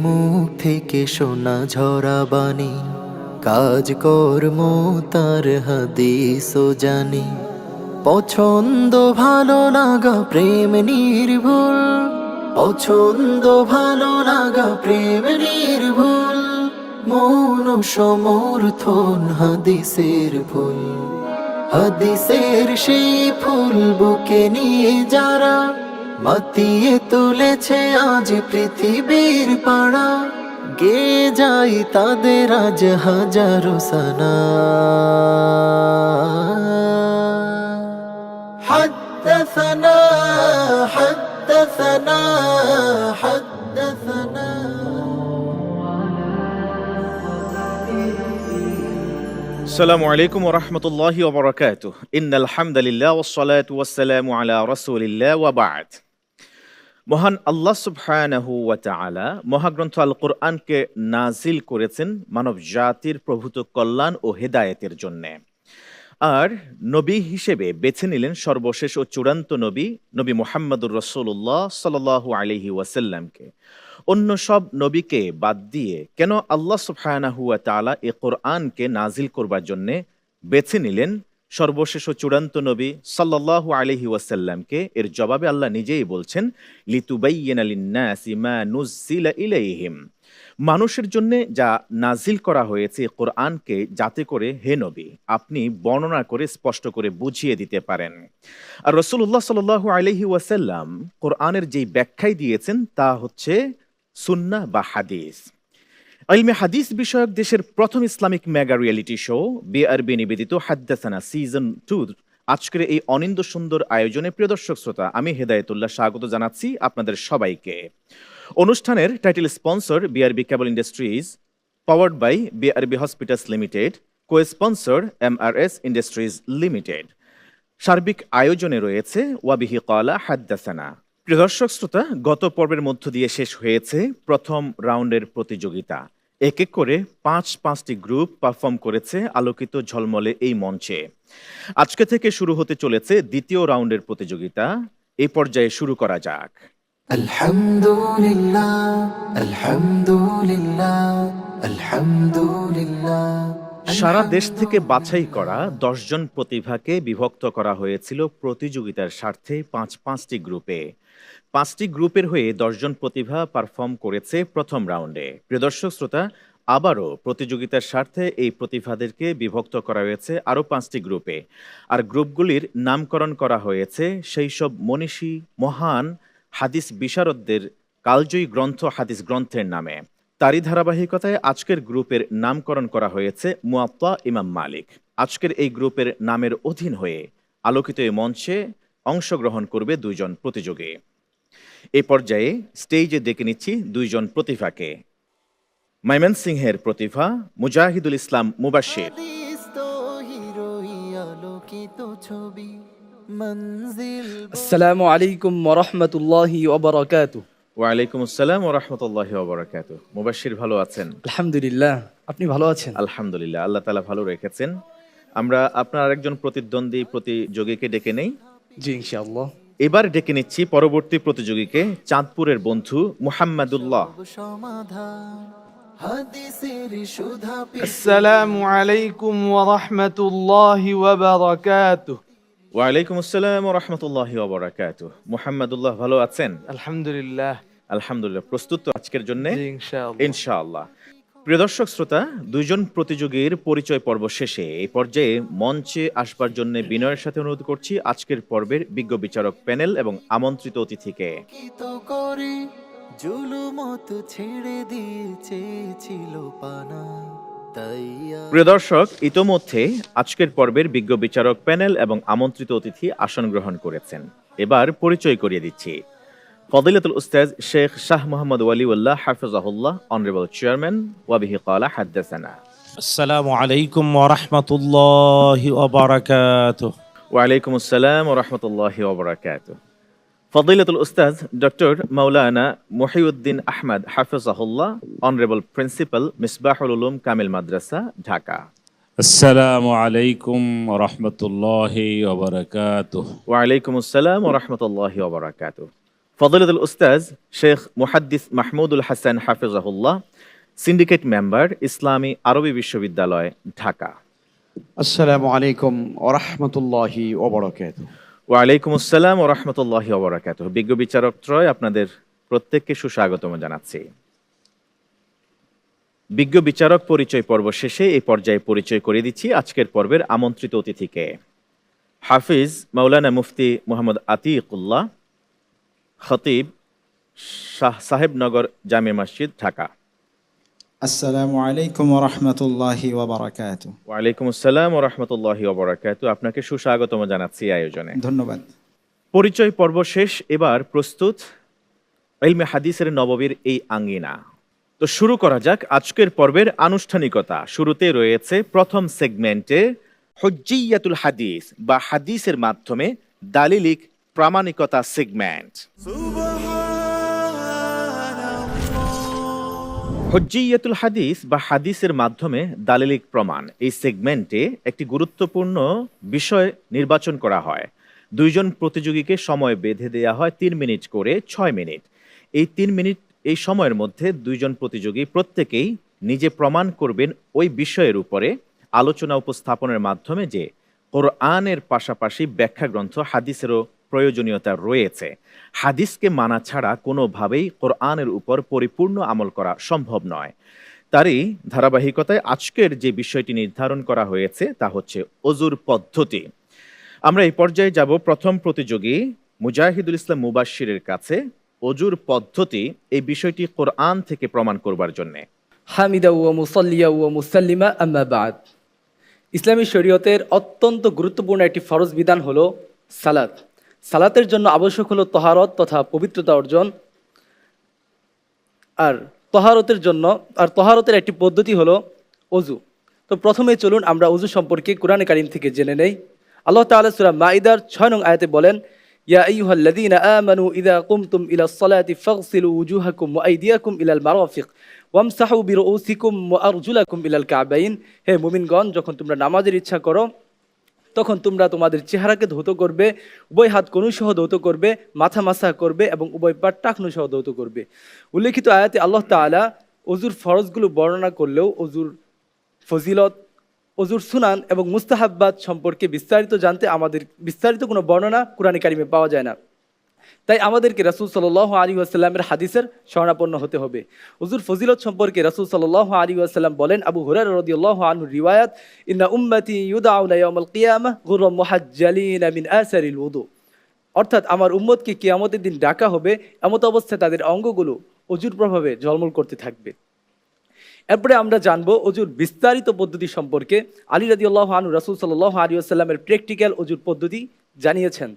মুখ থেকে শোনা ঝরা বাণী, কাজ কর্ম তার হাদিস ও জানি। পছন্দ ভালো লাগা প্রেম নির্ভুল, পছন্দ ভালো লাগা প্রেম নির্ভুল। মন সমর্থন হাদিসের ফুল, হাদিসের সেই ফুল বুকে নিয়ে যারা মাতিয়ে তুলেছে আজ পৃথিবীর পাড়া। গে যাই তাদের আজ হাজারো সানা। حدثنا حدثنا حدثنا আসসালামু আলাইকুম ওয়া রাহমাতুল্লাহি ওয়া বারাকাতুহু। ইন্নাল হামদালিল্লাহ ওয়াস সালাতু ওয়াস সালামু আলা রাসূলিল্লাহ ওয়া বা'দ। মহান আল্লাহ সুবহানাহু ওয়া তাআলা মহাগ্রন্থ আল কোরআনকে নাজিল করেছেন মানব জাতির প্রভূত কল্যাণ ও হেদায়েতের জন্য। আর নবী হিসেবে বেছে নিলেন সর্বশেষ ও চূড়ান্ত নবী নবী মুহাম্মদুর রাসূলুল্লাহ সাল্লাল্লাহু আলাইহি ওয়াসাল্লামকে। অন্য সব নবীকে বাদ দিয়ে কেন আল্লাহ সুবহানাহু ওয়া তাআলা এই কোরআনকে নাজিল করবার জন্য বেছে নিলেন সর্বশেষ ও চূড়ান্ত নবী সাল্লাল্লাহু আলাইহি ওয়াসাল্লামকে? এর জবাবে আল্লাহ নিজেই বলছেন, লিতুবাইয়িনা লিন-নাসি মা নুজ্জিলা ইলাইহিম। মানুষের জন্য যা নাজিল করা হয়েছে কোরআনকে, যাতে করে হে নবী আপনি বর্ণনা করে স্পষ্ট করে বুঝিয়ে দিতে পারেন। আর রাসূলুল্লাহ সাল্লাল্লাহু আলাইহি ওয়াসাল্লাম কোরআনের যেই ব্যাখ্যাই দিয়েছেন তা হচ্ছে সুন্নাহ বা হাদিস। ইলমে হাদিস বিষয়ক দেশের প্রথম Islamic mega reality show BRB নিবেদিত হাদ্দাসানা সিজন 2 আজকের এই অনিন্দ সুন্দর আয়োজনে প্রিয় দর্শক শ্রোতা, আমি হেদায়েতুল্লাহ স্বাগত জানাচ্ছি আপনাদের সবাইকে। অনুষ্ঠানের title sponsor BRB cable industries, powered by BRB hospitals limited, co sponsor MRS industries limited. সার্বিক আয়োজনে রয়েছে ওয়াবিহি ক্বালা হাদ্দাসানা। প্রিয় দর্শক শ্রোতা, গত পর্বের মধ্য দিয়ে শেষ হয়েছে প্রথম রাউন্ডের প্রতিযোগিতা। এক এক করে পাঁচটি গ্রুপ পারফর্ম করেছে আলোকিত ঝলমলে এই মঞ্চে। আজকে থেকে শুরু হতে চলেছে দ্বিতীয় রাউন্ডের প্রতিযোগিতা। এই পর্যায়ে শুরু করা যাক। আলহামদুলিল্লাহ আলহামদুলিল্লাহ আলহামদুলিল্লাহ। সারা দেশ থেকে বাছাই করা 10 জন প্রতিভাকে বিভক্ত করা হয়েছিল প্রতিযোগিতার স্বার্থে পাঁচটি গ্রুপে। 5টি গ্রুপের হয়ে 10 জন প্রতিভা পারফর্ম করেছে প্রথম রাউন্ডে। প্রিয় দর্শক শ্রোতা, আবারও প্রতিযোগিতার স্বার্থে এই প্রতিভাদেরকে বিভক্ত করা হয়েছে আরও 5টি গ্রুপে। আর গ্রুপগুলির নামকরণ করা হয়েছে সেই সব মনীষী মহান হাদিস বিশারদদের কালজয়ী গ্রন্থ হাদিস গ্রন্থের নামে। তারই ধারাবাহিকতায় আজকের গ্রুপের নামকরণ করা হয়েছে মুয়াত্তা ইমাম মালিক। আজকের এই গ্রুপের নামের অধীন হয়ে আলোকিত এই মঞ্চে অংশগ্রহণ করবে 2 জন প্রতিযোগী। এই পর্যায়ে স্টেজে ডেকে নিচ্ছি 2 জন প্রতিভাকে। ময়মনসিংহের প্রতিভা মুজাহিদুল ইসলাম মুবাশশির। আসসালামু আলাইকুম ওয়া রাহমাতুল্লাহি ওয়া বারাকাতুহু। ওয়ালাইকুম আসসালাম ওয়া রাহমাতুল্লাহি ওয়া বারাকাতুহু। মুবাশশির ভালো আছেন? আলহামদুলিল্লাহ, আপনি ভালো আছেন? আলহামদুলিল্লাহ, আল্লাহ তাআলা ভালো রেখেছেন। আমরা আপনার আরেকজন প্রতিদ্বন্দ্বী প্রতিযোগীকে ডেকে নেই। জি ইনশাআল্লাহ। এবার ডেকে নিচ্ছি পরবর্তী প্রতিযোগীকে, চাঁদপুরের বন্ধু মুহাম্মাদুল্লাহ। আসসালামু আলাইকুম ওয়া রাহমাতুল্লাহি ওয়া বারাকাতুহু। ওয়ালাইকুম আসসালাম ওয়া রাহমাতুল্লাহি ওয়া বারাকাতুহু। মুহাম্মাদুল্লাহ ভালো আছেন? আলহামদুলিল্লাহ। আলহামদুলিল্লাহ। প্রস্তুত তো আজকের জন্য? জি ইনশাআল্লাহ। ইনশাআল্লাহ। প্রিয় দর্শক শ্রোতা, 2 জন প্রতিযোগীর পরিচয় পর্ব শেষে এই পর্যায়ে মঞ্চে আসবার জন্য বিনয়ের সাথে অনুরোধ করছি আজকের পর্বের বিজ্ঞ বিচারক প্যানেল এবং আমন্ত্রিত অতিথিকে। প্রিয় দর্শক, ইতোমধ্যে আজকের পর্বের বিজ্ঞ বিচারক প্যানেল এবং আমন্ত্রিত অতিথি আসন গ্রহণ করেছেন। এবার পরিচয় করিয়ে দিচ্ছি। ফদিলাতুল উস্তাজ শেখ শাহ মোহাম্মদ ওয়ালিউল্লাহ হাফিজাহুল্লাহ, অনারেবল চেয়ারম্যান, ওয়াবিহি ক্বালা হাদ্দাসানা। আসসালামু আলাইকুম ওয়া রাহমাতুল্লাহি ওয়া বারাকাতুহু। ওয়ালাইকুম আসসালাম ওয়া রাহমাতুল্লাহি ওয়া বারাকাতুহু। ফদিলাতুল উস্তাজ ডক্টর মাওলানা মুহিউদ্দিন আহমদ হাফিজাহুল্লাহ, অনারেবল প্রিন্সিপাল, মিসবাহুল উলুম কামিল মাদ্রাসা, ঢাকা। আসসালামু আলাইকুম ওয়া রাহমাতুল্লাহি ওয়া বারাকাতুহু। ওয়ালাইকুম আসসালাম ওয়া রাহমাতুল্লাহি ওয়া বারাকাতুহু। ফজলতুল উস্তাজ শেখ মুহাদ্দিস মাহমুদুল হাসান হাফিজাহুল্লাহ, সিন্ডিকেট মেম্বার, ইসলামী আরবি বিশ্ববিদ্যালয়, ঢাকা। আসসালামু আলাইকুম ওরহমতুল্লাহি ওবরাকাতুহু। ওয়ালাইকুম আসসালাম ও রহমতুল্লাহি ওয়া বারাকাতুহু। বিজ্ঞ বিচারক ত্রয় আপনাদের প্রত্যেককে সুস্বাগতম জানাচ্ছি। বিজ্ঞ বিচারক পরিচয় পর্ব শেষে এই পর্যায়ে পরিচয় করে দিচ্ছি আজকের পর্বের আমন্ত্রিত অতিথিকে। হাফিজ মাওলানা মুফতি মোহাম্মদ আতিকুল্লাহ, খতিব, সাহেবনগর জামে মসজিদ, ঢাকা। আসসালামু আলাইকুম ওরহমতুল্লাহি ওয়াবারাকাতুহু। ওয়ালাইকুম আসসালাম ও রহমতুল্লাহি ওয়া বারাকাতুহু। আপনাকে সুস্বাগতম জানাচ্ছি আয়োজনে। ধন্যবাদ। পরিচয় পর্ব শেষ, এবার প্রস্তুত ইলমে হাদিসের নববীর এই আঙ্গিনা। তো শুরু করা যাক আজকের পর্বের আনুষ্ঠানিকতা। শুরুতে রয়েছে প্রথম সেগমেন্টে হুজ্জিয়াতুল হাদিস বা হাদিসের মাধ্যমে দালিলিক প্রামাণিকতা সেগমেন্ট। হুজ্জিয়াতুল হাদিস বা হাদিসের মাধ্যমে দালিলিক প্রমাণ, এই সেগমেন্টে একটি গুরুত্বপূর্ণ বিষয় নির্বাচন করা হয়। দুইজন প্রতিযোগীকে সময় বেঁধে দেওয়া হয় 3 মিনিট করে 6 মিনিট। এই 3 মিনিট এই সময়ের মধ্যে দুইজন প্রতিযোগী প্রত্যেকেই নিজে প্রমাণ করবেন ওই বিষয়ের উপরে আলোচনা উপস্থাপনের মাধ্যমে যে কোরআনের পাশাপাশি ব্যাখ্যা গ্রন্থ হাদিসেরও প্রয়োজনীয়তা রয়েছে। হাদিসকে মানা ছাড়া কোনোভাবেই কোরআনের উপর পরিপূর্ণ আমল করা সম্ভব নয়। তারই ধারাবাহিকতায় আজকের যে বিষয়টি নির্ধারণ করা হয়েছে তা হচ্ছে অজুর পদ্ধতি। আমরা এই পর্যায়ে যাব প্রথম প্রতিযোগী মুজাহিদুল ইসলাম মুবাশশিরের কাছে। অজুর পদ্ধতি, এই বিষয়টি কোরআন থেকে প্রমাণ করবার জন্য। হামিদা ওয়া মুসাল্লিয়া ওয়া মুসাল্লিমা আম্মা বাদ। ইসলামী শরীয়তের অত্যন্ত গুরুত্বপূর্ণ একটি ফরজ বিধান হলো সালাত। সালাতের জন্য আবশ্যক হলো তহারত তথা পবিত্রতা অর্জন। আর তহারতের একটি পদ্ধতি হলো অজু। তো প্রথমে চলুন আমরা অজু সম্পর্কে কোরআনে কারীম থেকে জেনে নেই। আল্লাহ তাআলা সূরা মাইদার 6 নং আয়াতে বলেন, ইয়া আইয়ুহাল্লাযীনা আমানু ইযা কুমতুম ইলাস সালাতি ফাগসিলু ওয়ুজুহাকুম ওয়া আইদিয়াকুম ইলাল মারাফিক ওয়ামসাহু বিরুউসিকুম ওয়া আরজুলাকুম ইলাল কাবাইন। হে মুমিনগণ, যখন তোমরা নামাজের ইচ্ছা করো তখন তোমরা তোমাদের চেহারাকে ধৌত করবে, উভয় হাত কনুসহ ধৌত করবে, মাথা মাসা করবে এবং উভয় পা টাকনুসহ ধৌত করবে। উল্লেখিত আয়াতে আল্লাহ তাআলা অজুর ফরজগুলো বর্ণনা করলেও অজুর ফজিলত, অজুর সুনান এবং মুস্তাহাব্বাত সম্পর্কে বিস্তারিত জানতে আমাদের বিস্তারিত কোনো বর্ণনা কোরআনে কারিমে পাওয়া যায় না। তাই আমাদেরকে রাসূল সাল্লাল্লাহু আলাইহি ওয়াসাল্লামের হাদিসের শরণাপন্ন হতে হবে। অজুর ফজিলত সম্পর্কে রাসূল সাল্লাল্লাহু আলাইহি ওয়াসাল্লাম বলেন, আবু হুরায়রা রাদিয়াল্লাহু আনহু রিওয়ায়াত, ইন্না উম্মতি ইউদআউনা ইয়াউমাল কিয়ামাহ গুররাম মুহাজ্জালিনা মিন আসারিল ওযু। অর্থাৎ আমার উম্মতকে কিয়ামতের দিন ডাকা হবে এমত অবস্থায় তাদের অঙ্গগুলো অজুর প্রভাবে ঝলমল করতে থাকবে। এরপরে আমরা জানবো অজুর বিস্তারিত পদ্ধতি সম্পর্কে। আলী রাদিয়াল্লাহু আনহু রাসূল সাল্লাল্লাহু আলাইহি ওয়াসাল্লামের প্র্যাকটিক্যাল অজুর পদ্ধতি জানিয়েছেন,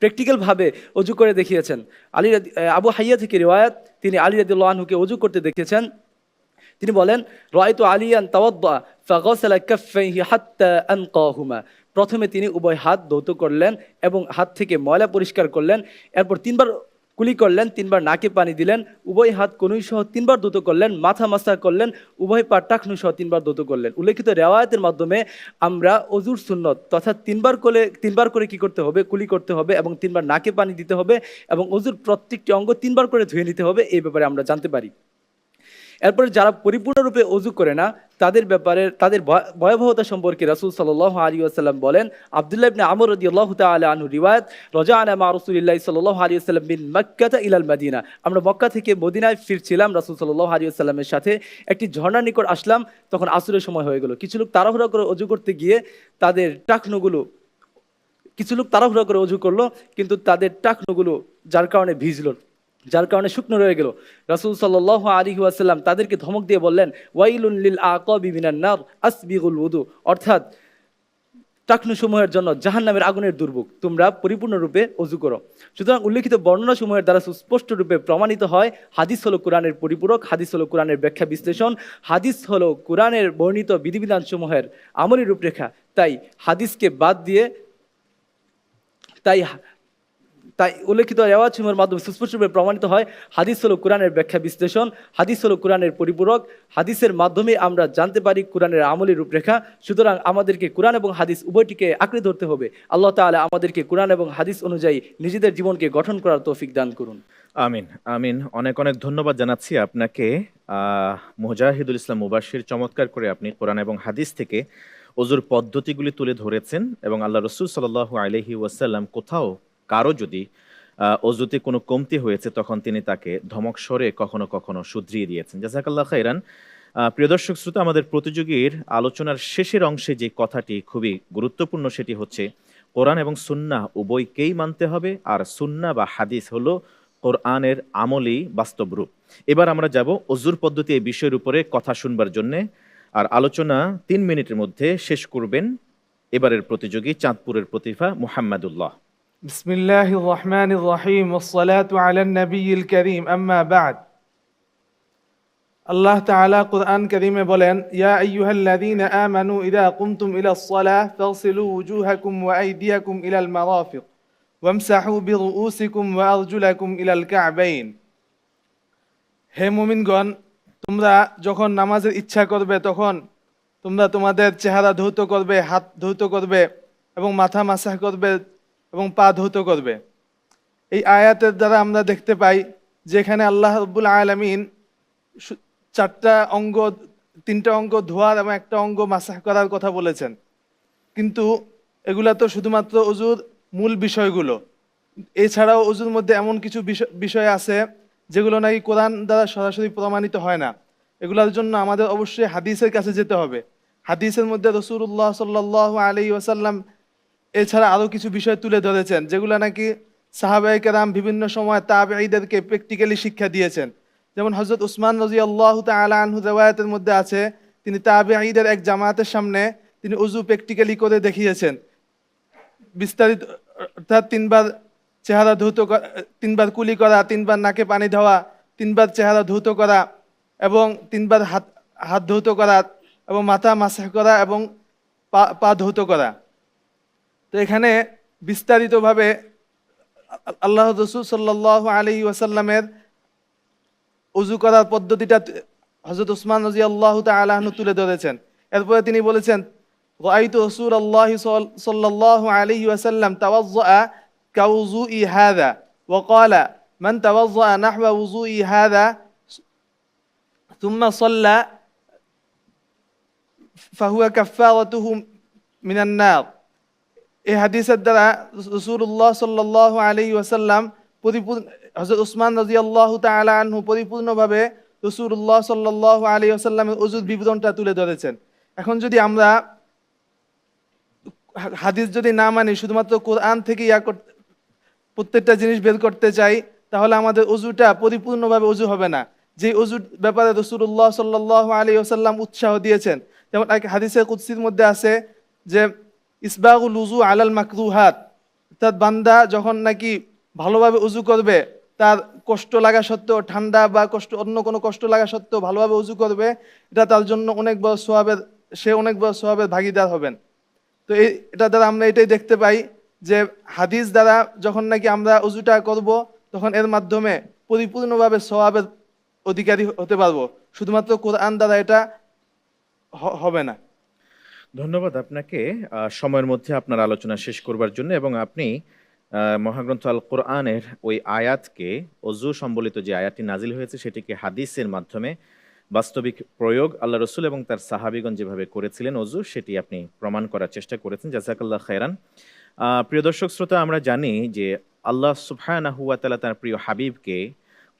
প্র্যাকটিক্যালভাবে অজু করে দেখিয়েছেন। আবু হাইয়া থেকে রিওয়ায়াত, তিনি আলী রাদিয়াল্লাহু আনহুকে অজু করতে দেখেছেন। তিনি বলেন, রাআইতু আলিয়ান তাওয়াদ্দা ফাগাসালা কাফাইহি হাত্তা আনকাহুমা। প্রথমে তিনি উভয় হাত ধৌত করলেন এবং হাত থেকে ময়লা পরিষ্কার করলেন। এরপর 3 বার কুলি করলেন, 3 বার নাকে পানি দিলেন, উভয় হাত কনুই সহ 3 বার ধৌত করলেন, মাথা মাসা করলেন, উভয় পা টাকনু সহ 3 বার ধৌত করলেন। উল্লেখিত রিওয়ায়াতের মাধ্যমে আমরা অজুর সুন্নত তথা 3 বার করে কি করতে হবে, কুলি করতে হবে এবং 3 বার নাকে পানি দিতে হবে এবং অজুর প্রত্যেকটি অঙ্গ 3 বার করে ধুয়ে নিতে হবে, এই ব্যাপারে আমরা জানতে পারি। এরপরে যারা পরিপূর্ণরূপে অজু করে না তাদের ব্যাপারে, তাদের ভয়াবহতা সম্পর্কে রাসূল সাল্লাল্লাহু আলাইহি ওয়াসাল্লাম বলেন, আব্দুল্লাহ ইবনে আমর রাদিয়াল্লাহু তাআলা আনহু রিওয়ায়াত, রাজা'না মা রাসূলিল্লাহি সাল্লাল্লাহু আলাইহি ওয়াসাল্লাম মিন মক্কা ইলাল মদিনা। আমরা মক্কা থেকে মদিনায় ফিরছিলাম, রাসূল সাল্লাল্লাহু আলাইহি ওয়াসাল্লামের সাথে একটি ঝর্ণার নিকট আসলাম। তখন আসরের সময় হয়ে গেল। কিছু লোক তাড়াহুড়া করে অজু করতে গিয়ে তাদের টাকনুগুলো অজু করলো, কিন্তু তাদের টাকনুগুলো যার কারণে ভিজলো, যার কারণে শুকনো রয়ে গেল। রাসূল সাল্লাল্লাহু আলাইহি ওয়াসাল্লাম তাদেরকে ধমক দিয়ে বললেন, ওয়াইলুন লিল আকাবি মিনান নার আসবিগুল ওযু। অর্থাৎ টাকনু সমূহের জন্য জাহান্নামের আগুনের দুর্ভোগ, তোমরা পরিপূর্ণরূপে অজু করো। সুতরাং উল্লেখিত বর্ণনা সমূহের দ্বারা সুস্পষ্ট রূপে প্রমাণিত হয় হাদিস হলো কোরআনের পরিপূরক, হাদিস হলো কোরআনের ব্যাখ্যা বিশ্লেষণ, হাদিস হলো কোরআনের বর্ণিত বিধিবিধান সমূহের আমলি রূপরেখা। তাই তাই উল্লেখিত রেওয়াজসমূহের মাধ্যমে সুস্পষ্টভাবে প্রমাণিত হয় হাদিস হলো কোরআনের ব্যাখ্যা বিশ্লেষণ, হাদিস হলো কোরআনের পরিপূরক, হাদিসের মাধ্যমে আমরা জানতে পারি কোরআনের আমলি রূপরেখা। সুতরাং আমাদেরকে কোরআন এবং হাদিস উভয়টিকে আঁকড়ে ধরতে হবে। আল্লাহ তাআলা আমাদেরকে কোরআন এবং হাদিস অনুযায়ী নিজেদের জীবনকে গঠন করার তৌফিক দান করুন। আমিন আমিন। অনেক অনেক ধন্যবাদ জানাচ্ছি আপনাকে মুজাহিদুল ইসলাম মুবাশশির। চমৎকার করে আপনি কোরআন এবং হাদিস থেকে ওযুর পদ্ধতিগুলি তুলে ধরেছেন এবং আল্লাহ রাসূল সাল্লাল্লাহু আলাইহি ওয়াসাল্লাম কোথাও কারো যদি অজুতে কোনো কমতি হয়েছে তখন তিনি তাকে ধমক স্বরে কখনো কখনো শুধরিয়ে দিয়েছেন। জাযাকাল্লাহ খাইরান। প্রিয় দর্শক শ্রোতা, আমাদের প্রতিযোগীর আলোচনার শেষের অংশে যে কথাটি খুবই গুরুত্বপূর্ণ সেটি হচ্ছে কোরআন এবং সুন্নাহ উভয়কেই মানতে হবে, আর সুন্নাহ বা হাদিস হলো কোরআনের আমলি বাস্তব রূপ। এবার আমরা যাব অজুর পদ্ধতি এই বিষয়ের উপরে কথা শুনবার জন্যে, আর আলোচনা 3 মিনিটের মধ্যে শেষ করবেন এবারের প্রতিযোগী চাঁদপুরের প্রতিভা মুহাম্মাদুল্লাহ। بسم الله الرحمن الرحيم والصلاة على النبي الكريم أما بعد الله تعالى قرآن كريم بولين يا أيها الذين آمنوا إذا قمتم إلى الصلاة فاغسلوا وجوهكم وأيديكم إلى المرافق وامسحوا برؤوسكم وأرجلكم إلى الكعبين হে মুমিনগণ, তোমরা যখন নামাজের ইচ্ছা করবে তখন তোমরা তোমাদের চেহারা ধৌত করবে, হাত ধৌত করবে এবং মাথা মাসাহ করবে এবং পা ধৌত করবে। এই আয়াতের দ্বারা আমরা দেখতে পাই যে এখানে আল্লাহ রাব্বুল আলামিন 3টা অঙ্গ ধোয়ার এবং 1টা অঙ্গ মাসাহ করার কথা বলেছেন, কিন্তু এগুলা তো শুধুমাত্র ওযুর মূল বিষয়গুলো। এছাড়াও ওযুর মধ্যে এমন কিছু বিষয় আছে যেগুলো নাকি কোরআন দ্বারা সরাসরি প্রমাণিত হয় না। এগুলোর জন্য আমাদের অবশ্যই হাদিসের কাছে যেতে হবে। হাদিসের মধ্যে রাসূলুল্লাহ সাল্লাল্লাহু আলাইহি ওয়াসাল্লাম এছাড়া আরও কিছু বিষয় তুলে ধরেছেন যেগুলো নাকি সাহাবায়ে কেরাম বিভিন্ন সময় তাবেঈদেরকে প্র্যাকটিক্যালি শিক্ষা দিয়েছেন। যেমন হযরত উসমান রাদিয়াল্লাহু তাআলা আনহু riwayaতের মধ্যে আছে, তিনি তাবেঈদের এক জামাতের সামনে তিনি ওযু প্র্যাকটিক্যালি করে দেখিয়েছেন। বিস্তারিত অর্থাৎ 3বার চেহারা ধৌত, 3বার কুলি করা, 3বার নাকে পানি দেওয়া, 3বার চেহারা ধৌত করা এবং 3বার হাত ধৌত করা এবং মাথা মাসাহ করা এবং পা ধৌত করা। তো এখানে বিস্তারিতভাবে আল্লাহ রাসূল সাল্লাল্লাহু আলাইহি ওয়াসাল্লামের ওযু করার পদ্ধতিটা হযরত উসমান রাদিয়াল্লাহু তাআলা আনহু তুলে ধরেছেন। এরপরে তিনি বলেছেন, রাআইতু রাসূলুল্লাহি সাল্লাল্লাহু আলাইহি ওয়াসাল্লাম তাওয়াজ্জা কাউযুই হাযা ওয়া ক্বালা মান তাওয়াজ্জা নাহওয়া উযুই হাযা থুম্মা সাল্লা ফাহুয়া কাফফারাতুহু মিনান নার। এই হাদিসের দ্বারা রাসূলুল্লাহ সাল্লাল্লাহু আলাইহি ওয়াসাল্লাম হযরত উসমান রাদিয়াল্লাহু তাআলা আনহু পরিপূর্ণভাবে রাসূলুল্লাহ সাল্লাল্লাহু আলাইহি ওয়াসাল্লামের ওযুর বিবরণটা তুলে ধরেছেন। এখন যদি আমরা হাদিস যদি না মানি, শুধুমাত্র কোরআন থেকে প্রত্যেকটা জিনিস বের করতে চাই, তাহলে আমাদের ওযুটা পরিপূর্ণভাবে ওযু হবে না। যে ওযুর ব্যাপারে রাসূলুল্লাহ সাল্লাল্লাহু আলাইহি ওয়াসাল্লাম উৎসাহ দিয়েছেন, যেমন এক হাদিসে কুদসির মধ্যে আছে যে ইসবাগুল উযু আলাল মাকরুহাত, অর্থাৎ বান্দা যখন নাকি ভালোভাবে উযু করবে, তার কষ্ট লাগা সত্ত্বেও, ঠান্ডা বা অন্য কোনো কষ্ট লাগা সত্ত্বেও ভালোভাবে উযু করবে, এটা তার জন্য অনেক বড় সওয়াবের ভাগীদার হবেন। তো এটা দ্বারা আমরা এটাই দেখতে পাই যে হাদিস দ্বারা যখন নাকি আমরা উযুটা করব, তখন এর মাধ্যমে পরিপূর্ণভাবে সওয়াবের অধিকারী হতে পারবো। শুধুমাত্র কোরআন দ্বারা এটা হবে না। ধন্যবাদ আপনাকে সময়ের মধ্যে আপনার আলোচনা শেষ করবার জন্য, এবং আপনি মহাগ্রন্থ আল কোরআনের ওই আয়াতকে, অজু সম্বলিত যে আয়াতটি নাজিল হয়েছে সেটিকে হাদিসের মাধ্যমে বাস্তবিক প্রয়োগ আল্লাহ রসুল এবং তার সাহাবিগণ যেভাবে করেছিলেন অজু, সেটি আপনি প্রমাণ করার চেষ্টা করেছেন। জাযাকাল্লাহ খায়রান। প্রিয় দর্শক শ্রোতা, আমরা জানি যে আল্লাহ সুবহানাহু ওয়া তাআলা তার প্রিয় হাবিবকে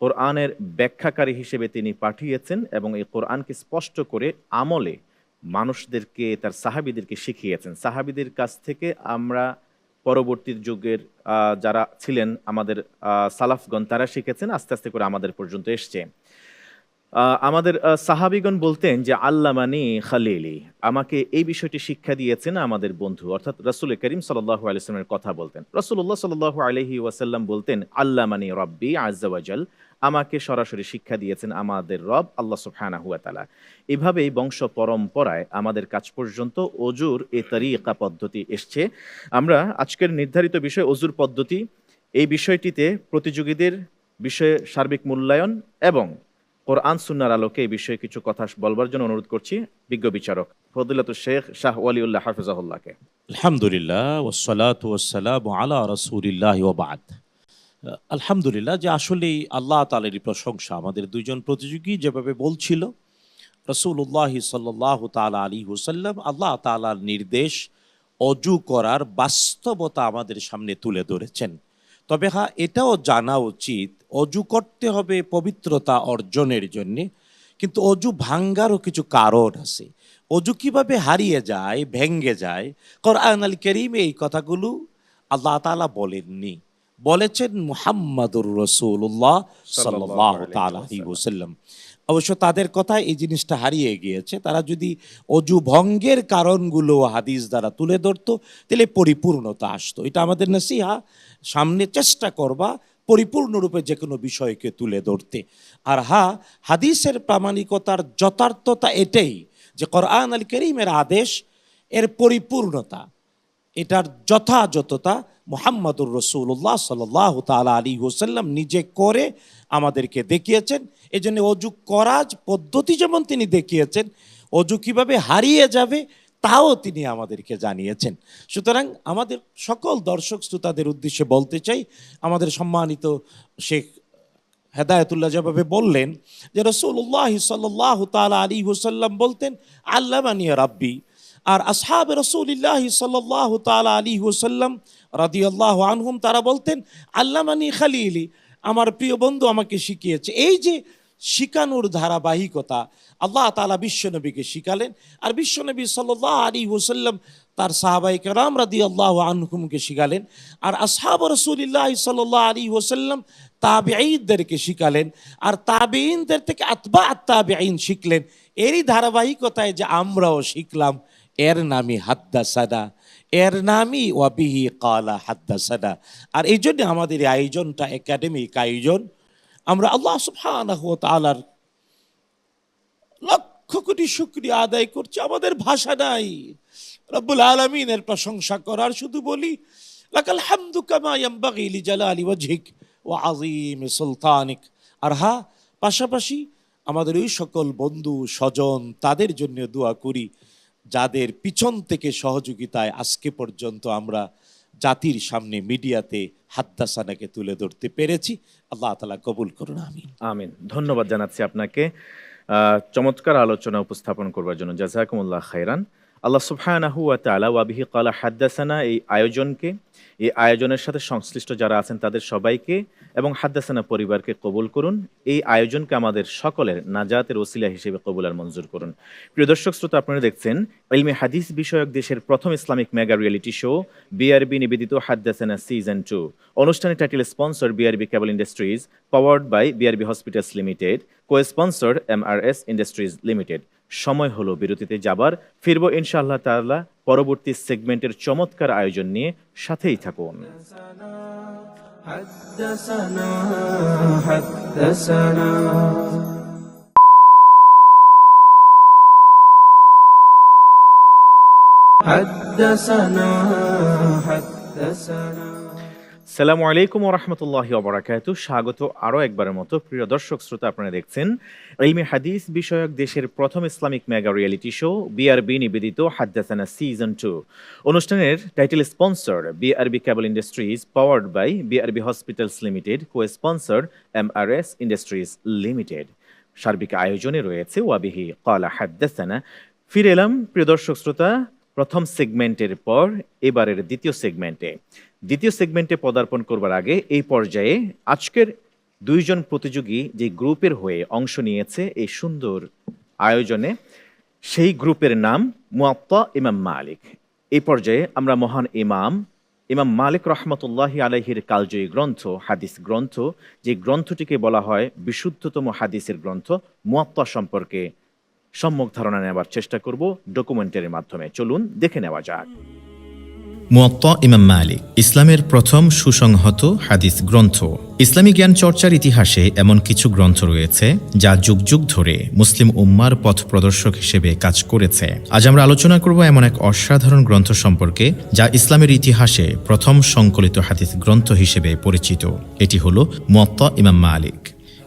কোরআনের ব্যাখ্যাকারী হিসেবে তিনি পাঠিয়েছেন এবং এই কোরআনকে স্পষ্ট করে আমলে মানুষদেরকে, তার সাহাবিদেরকে শিখিয়েছেন। সাহাবিদের কাছ থেকে আমরা পরবর্তী যুগের যারা ছিলেন আমাদের সালাফগণ, তারা শিখেছেন, আস্তে আস্তে করে আমাদের পর্যন্ত এসছে। আমাদের সাহাবিগণ বলতেন যে আল্লামানি খালিলি, আমাকে এই বিষয়টি শিক্ষা দিয়েছেন আমাদের বন্ধু, অর্থাৎ রাসূল করিম সাল্লাল্লাহু আলাইহি ওয়াসাল্লামের কথা বলতেন। রাসূলুল্লাহ সাল্লাল্লাহু আলাইহি ওয়াসাল্লাম বলতেন আল্লামানি রব্বি আযজা ওয়া জাল, আমাকে সরাসরি শিক্ষা দিয়েছেন আমাদের রব আল্লাহ সুবহানাহু ওয়া তাআলা। এভাবেই বংশ পরম্পরায় আমাদের কাছ পর্যন্ত অজুর এই তরিকা পদ্ধতি এসছে। আমরা আজকের নির্ধারিত বিষয় অজুর পদ্ধতি, এই বিষয়টিতে প্রতিযোগীদের বিষয়ে সার্বিক মূল্যায়ন এবং কোরআন সুন্নাহর আলোকে এই বিষয়ে কিছু কথা বলবার জন্য অনুরোধ করছি বিজ্ঞ বিচারক ফজিলাতুল শেখ শাহ ওয়ালিউল্লাহ হাফিজাহুল্লাহকে। আলহামদুলিল্লাহ ওয়াসসালাতু ওয়াসসালামু আলা রাসূলিল্লাহ ওয়া বা'দ। আলহামদুলিল্লাহ, যে আসলেই আল্লাহ তাআলারই প্রশংসা। আমাদের দুইজন প্রতিযোগী যেভাবে বলছিল, রাসূলুল্লাহ সাল্লাল্লাহু তাআলা আলাইহি ওয়াসাল্লাম আল্লাহ তাআলার নির্দেশ অজু করার বাস্তবতা আমাদের সামনে তুলে ধরেছেন। তবে হ্যাঁ, এটাও জানা উচিত অজু করতে হবে পবিত্রতা অর্জনের জন্যে, কিন্তু অজু ভাঙ্গারও কিছু কারণ আছে। অজু কিভাবে হারিয়ে যায়, ভেঙ্গে যায়, কোরআন আল কারীমে এই কথাগুলো আল্লাহ তাআলা বলেননি, বলেছেন মুহাম্মাদুর রাসূলুল্লাহ সাল্লাল্লাহু তাআলা আলাইহি ওয়াসাল্লাম। অবশ্য তাদের কথায় এই জিনিসটা হারিয়ে গিয়েছে। তারা যদি অজু ভঙ্গের কারণগুলো হাদিস দ্বারা তুলে ধরতো, তাহলে পরিপূর্ণতা আসতো। এটা আমাদের নসিহা, সামনে চেষ্টা করবা পরিপূর্ণরূপে যে কোনো বিষয়কে তুলে ধরতে। আর হ্যাঁ, হাদিসের প্রামাণিকতার যথার্থতা এটাই যে কোরআন আল কারীমের আদেশ, এর পরিপূর্ণতা, এটার যথাযথতা মুহাম্মাদুর রাসূলুল্লাহ সাল্লাল্লাহু তাআলা আলাইহি ওয়াসাল্লাম নিজে করে আমাদেরকে দেখিয়েছেন। এই জন্য অজু করার পদ্ধতি যেমন তিনি দেখিয়েছেন, অজু কিভাবে হারিয়ে যাবে তাও তিনি আমাদেরকে জানিয়েছেন। সুতরাং আমাদের সকল দর্শক শ্রোতাদের উদ্দেশ্যে বলতে চাই, আমাদের সম্মানিত শেখ হেদায়েতুল্লাহ যেভাবে বললেন যে রাসূলুল্লাহ সাল্লাল্লাহু তাআলা আলাইহি ওয়াসাল্লাম বলতেন আল্লামানি রাব্বি, আর আসহাবে রাসূলিল্লাহ সাল্লাল্লাহু তাআলা আলাইহি ওয়াসাল্লাম রাদিয়াল্লাহু আনহুম তারা বলতেন আল্লামানি খালিলি, আমার প্রিয় বন্ধু আমাকে শিখিয়েছে। এই যে শিখানোর ধারাবাহিকতা আল্লাহ তাআলা বিশ্বনবীকে শিখালেন, আর বিশ্বনবী সাল্লাল্লাহু আলাইহি ওয়াসাল্লাম তার সাহাবায়ে কেরাম রাদিয়াল্লাহু আনহুমকে শিখালেন, আর আসহাব রাসূলিল্লাহ সাল্লাল্লাহু আলাইহি ওয়াসাল্লাম তাবেঈনদেরকে শিখালেন, আর তাবেঈনদের থেকে আতবা তাবেঈন শিখলেন। এরই ধারাবাহিকতায় যে আমরাও শিখলাম, এর নামই হাদ্দাসানা, এর নামই ওয়াবিহি কালা হাদ্দাসানা। আর এই জন্য আমাদের এই আয়োজনটা একাডেমিক আয়োজন। আমরা আল্লাহ সুবহানাহু ওয়া তাআলার লক্ষ কোটি শুকরিয়া আদায় করছি। আমাদের ভাষা নাই রব্বুল আলামিনের প্রশংসা করার, শুধু বলি লাকাল হামদু কামা ইয়ানবাগি লিজালালি ওয়াজহিক ওয়া আযীমি সুলতানিক। আর হ্যাঁ, পাশাপাশি আমাদের ওই সকল বন্ধু স্বজন তাদের জন্য দোয়া করি যাদের পিছন থেকে সহযোগিতায় আজকে পর্যন্ত আমরা জাতির সামনে মিডিয়াতে হাদ্দাসানাকে তুলে ধরতে পেরেছি। আল্লাহ তাআলা কবুল করুন, আমিন। আমিন। ধন্যবাদ জানাচ্ছি আপনাকে চমৎকার আলোচনা উপস্থাপন করবার জন্য। জাযাকুমুল্লাহ খাইরান। আল্লাহ সুবহানাহু ওয়া তাআলা ওয়াবিহি ক্বালা হাদ্দাসানা এই আয়োজনকে, এই আয়োজনের সাথে সংশ্লিষ্ট যারা আছেন তাদের সবাইকে এবং হাদ্দাসানা পরিবারকে কবুল করুন। এই আয়োজনকে আমাদের সকলের নাজাতের ওসিলা হিসেবে কবুল আর মঞ্জুর করুন। প্রিয় দর্শক শ্রোতা, আপনারা দেখছেন ইলমে হাদিস বিষয়ক দেশের প্রথম Islamic mega reality show BRB নিবেদিত হাদ্দাসানা সিজন 2। অনুষ্ঠানের title sponsor BRB cable industries, powered by BRB hospitals limited, co sponsor MRS industries limited. সময় হলো বিরতিতে যাবার, ফিরবো ইনশাআল্লাহ তাআলা পরবর্তী সেগমেন্টের চমৎকার আয়োজন নিয়ে। সাথেই থাকুন। আসসালামু আলাইকুম ওয়া রাহমাতুল্লাহি ওয়া বারাকাতুহু। স্বাগত আরও একবারের মতো প্রিয় দর্শক শ্রোতা, আপনারা দেখছেন ইলমে হাদিস বিষয়ক দেশের প্রথম Islamic mega reality show BRB নিবেদিত হাদ্দাসানা সিজন 2। অনুষ্ঠানের title sponsor BRB cable industries, powered by BRB hospitals limited, co sponsor MRS industries limited. সার্বিক আয়োজনে রয়েছে ওয়াবিহি ক্বালা হাদ্দাসানা। ফিরে এলাম প্রিয় দর্শক শ্রোতা প্রথম সেগমেন্টের পর এবারের দ্বিতীয় সেগমেন্টে পদার্পণ করবার আগে এই পর্যায়ে আজকের দুইজন প্রতিযোগী যে গ্রুপের হয়ে অংশ নিয়েছে এই সুন্দর আয়োজনে, সেই গ্রুপের নাম মুয়াত্তা ইমাম মালিক। এই পর্যায়ে আমরা মহান ইমাম মালিক রহমতুল্লাহি আলাইহির কালজয়ী গ্রন্থ, হাদিস গ্রন্থ, যে গ্রন্থটিকে বলা হয় বিশুদ্ধতম হাদিসের গ্রন্থ, মুয়াত্তা সম্পর্কে সম্যক ধারণা নেওয়ার চেষ্টা করব ডকুমেন্টারির মাধ্যমে। চলুন দেখে নেওয়া যাক। মুয়াত্তা ইমাম মালিক ইসলামের প্রথম সুসংহত হাদিস গ্রন্থ। ইসলামী জ্ঞান চর্চার ইতিহাসে এমন কিছু গ্রন্থ রয়েছে যা যুগ যুগ ধরে মুসলিম উম্মার পথ প্রদর্শক হিসেবে কাজ করেছে। আজ আমরা আলোচনা করব এমন এক অসাধারণ গ্রন্থ সম্পর্কে যা ইসলামের ইতিহাসে প্রথম সংকলিত হাদিস গ্রন্থ হিসেবে পরিচিত। এটি হলো মুয়াত্তা ইমাম মালিক।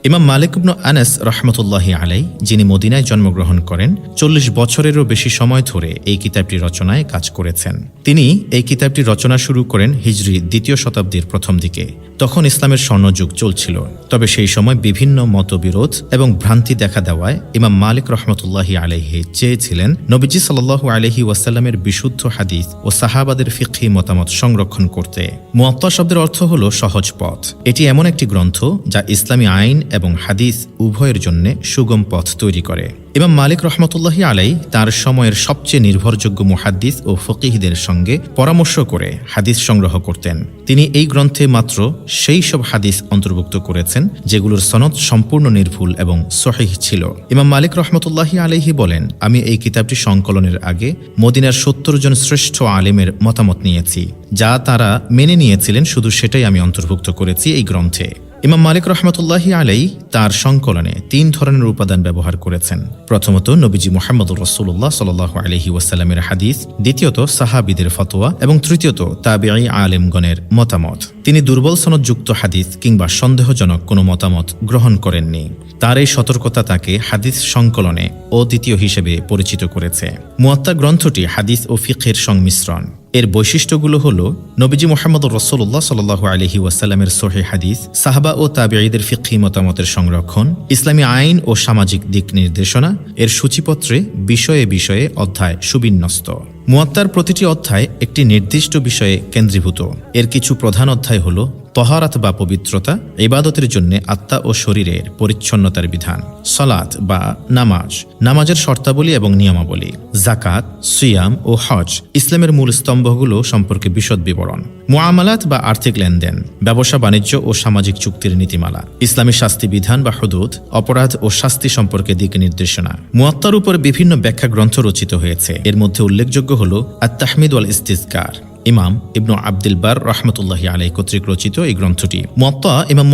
ইমাম মালিক ইবনে আনাস রাহমাতুল্লাহি আলাইহি, যিনি মদিনায় জন্মগ্রহণ করেন, 40 বছরেরও বেশি সময় ধরে এই কিতাবটি রচনায় কাজ করেছেন। তিনি এই কিতাবটি রচনা শুরু করেন হিজরি 2য় শতাব্দীর প্রথম দিকে। তখন ইসলামের স্বর্ণযুগ চলছিল। তবে সেই সময় বিভিন্ন মতবিরোধ এবং ভ্রান্তি দেখা দেওয়ায় ইমাম মালিক রাহমাতুল্লাহি আলাইহি চেয়েছিলেন নবীজি সাল্লাল্লাহু আলাইহি ওয়াসাল্লামের বিশুদ্ধ হাদিস ও সাহাবাদের ফিকহি মতামত সংরক্ষণ করতে। মুয়াত্তা শব্দের অর্থ হলো সহজ পথ। এটি এমন একটি গ্রন্থ যা ইসলামী আইন এবং হাদিস উভয়ের জন্য সুগম পথ তৈরি করে। ইমাম মালিক রহমতুল্লাহি আলাইহি তার সময়ের সবচেয়ে নির্ভরযোগ্য মুহাদ্দিস ও ফকিহদের সঙ্গে পরামর্শ করে হাদিস সংগ্রহ করতেন। তিনি এই গ্রন্থে মাত্র সেই সব হাদিস অন্তর্ভুক্ত করেছেন যেগুলোর সনদ সম্পূর্ণ নির্ভুল এবং সহিহ ছিল। ইমাম মালিক রহমতুল্লাহি আলাইহি বলেন, আমি এই কিতাবটি সংকলনের আগে মদিনার 70 জন শ্রেষ্ঠ আলেমের মতামত নিয়েছি, যা তারা মেনে নিয়েছিলেন, শুধু সেটাই আমি অন্তর্ভুক্ত করেছি এই গ্রন্থে। ইমাম মালিক রহমতুল্লাহি আলাইহি তার সংকলনে 3 ধরনের উপাদান ব্যবহার করেছেন। প্রথমত নবীজি মুহাম্মদুর রাসূলুল্লাহ সাল্লাল্লাহু আলাইহি ওয়াসাল্লামের হাদিস, দ্বিতীয়ত সাহাবীদের ফতোয়া এবং তৃতীয়ত তাবিঈ আলেমগণের মতামত। তিনি দুর্বল সনদযুক্ত হাদিস কিংবা সন্দেহজনক কোনো মতামত গ্রহণ করেননি। তার এই সতর্কতা তাকে হাদিস সংকলনে অদ্বিতীয় হিসেবে পরিচিত করেছে। মুয়াত্তা গ্রন্থটি হাদিস ও ফিকহের সংমিশ্রণ। এর বৈশিষ্ট্যগুলো হলো নবীজি মুহাম্মদুর রাসূলুল্লাহ সাল্লাল্লাহু আলাইহি ওয়াসাল্লামের সহিহ হাদিস, সাহাবা ও তাবিঈদের ফিকহি মতামতের সংরক্ষণ, ইসলামী আইন ও সামাজিক দিক নির্দেশনা। এর সূচিপত্রে বিষয়ে বিষয়ে অধ্যায় সুবিন্যস্ত। মুয়াত্তার প্রতিটি অধ্যায় একটি নির্দিষ্ট বিষয়ে কেন্দ্রীভূত। এর কিছু প্রধান অধ্যায় হল তহারাত বা পবিত্রতা, ইবাদতের জন্য আত্মা ও শরীরের পরিচ্ছন্নতার বিধান, সালাত বা নামাজ, নামাজের শর্তাবলী এবং নিয়মাবলী, যাকাত, সিয়াম ও হজ, ইসলামের মূল স্তম্ভগুলো সম্পর্কে বিশদ বিবরণ, মুআমালাত বা আর্থিক লেনদেন, ব্যবসা বাণিজ্য ও সামাজিক চুক্তির নীতিমালা, ইসলামী শাস্তি বিধান বা হুদুদ, অপরাধ ও শাস্তি সম্পর্কে দিক নির্দেশনা। মুয়াত্তার উপর বিভিন্ন ব্যাখ্যা গ্রন্থ রচিত হয়েছে। এর মধ্যে উল্লেখযোগ্য হল আত-তাহমিদ ওয়াল ইস্তিযকার, ইমাম ইবনু আব্দুল বার রাহমাতুল্লাহি আলাইহি কর্তৃক রচিত এই গ্রন্থটি। মুয়াত্তা ইমাম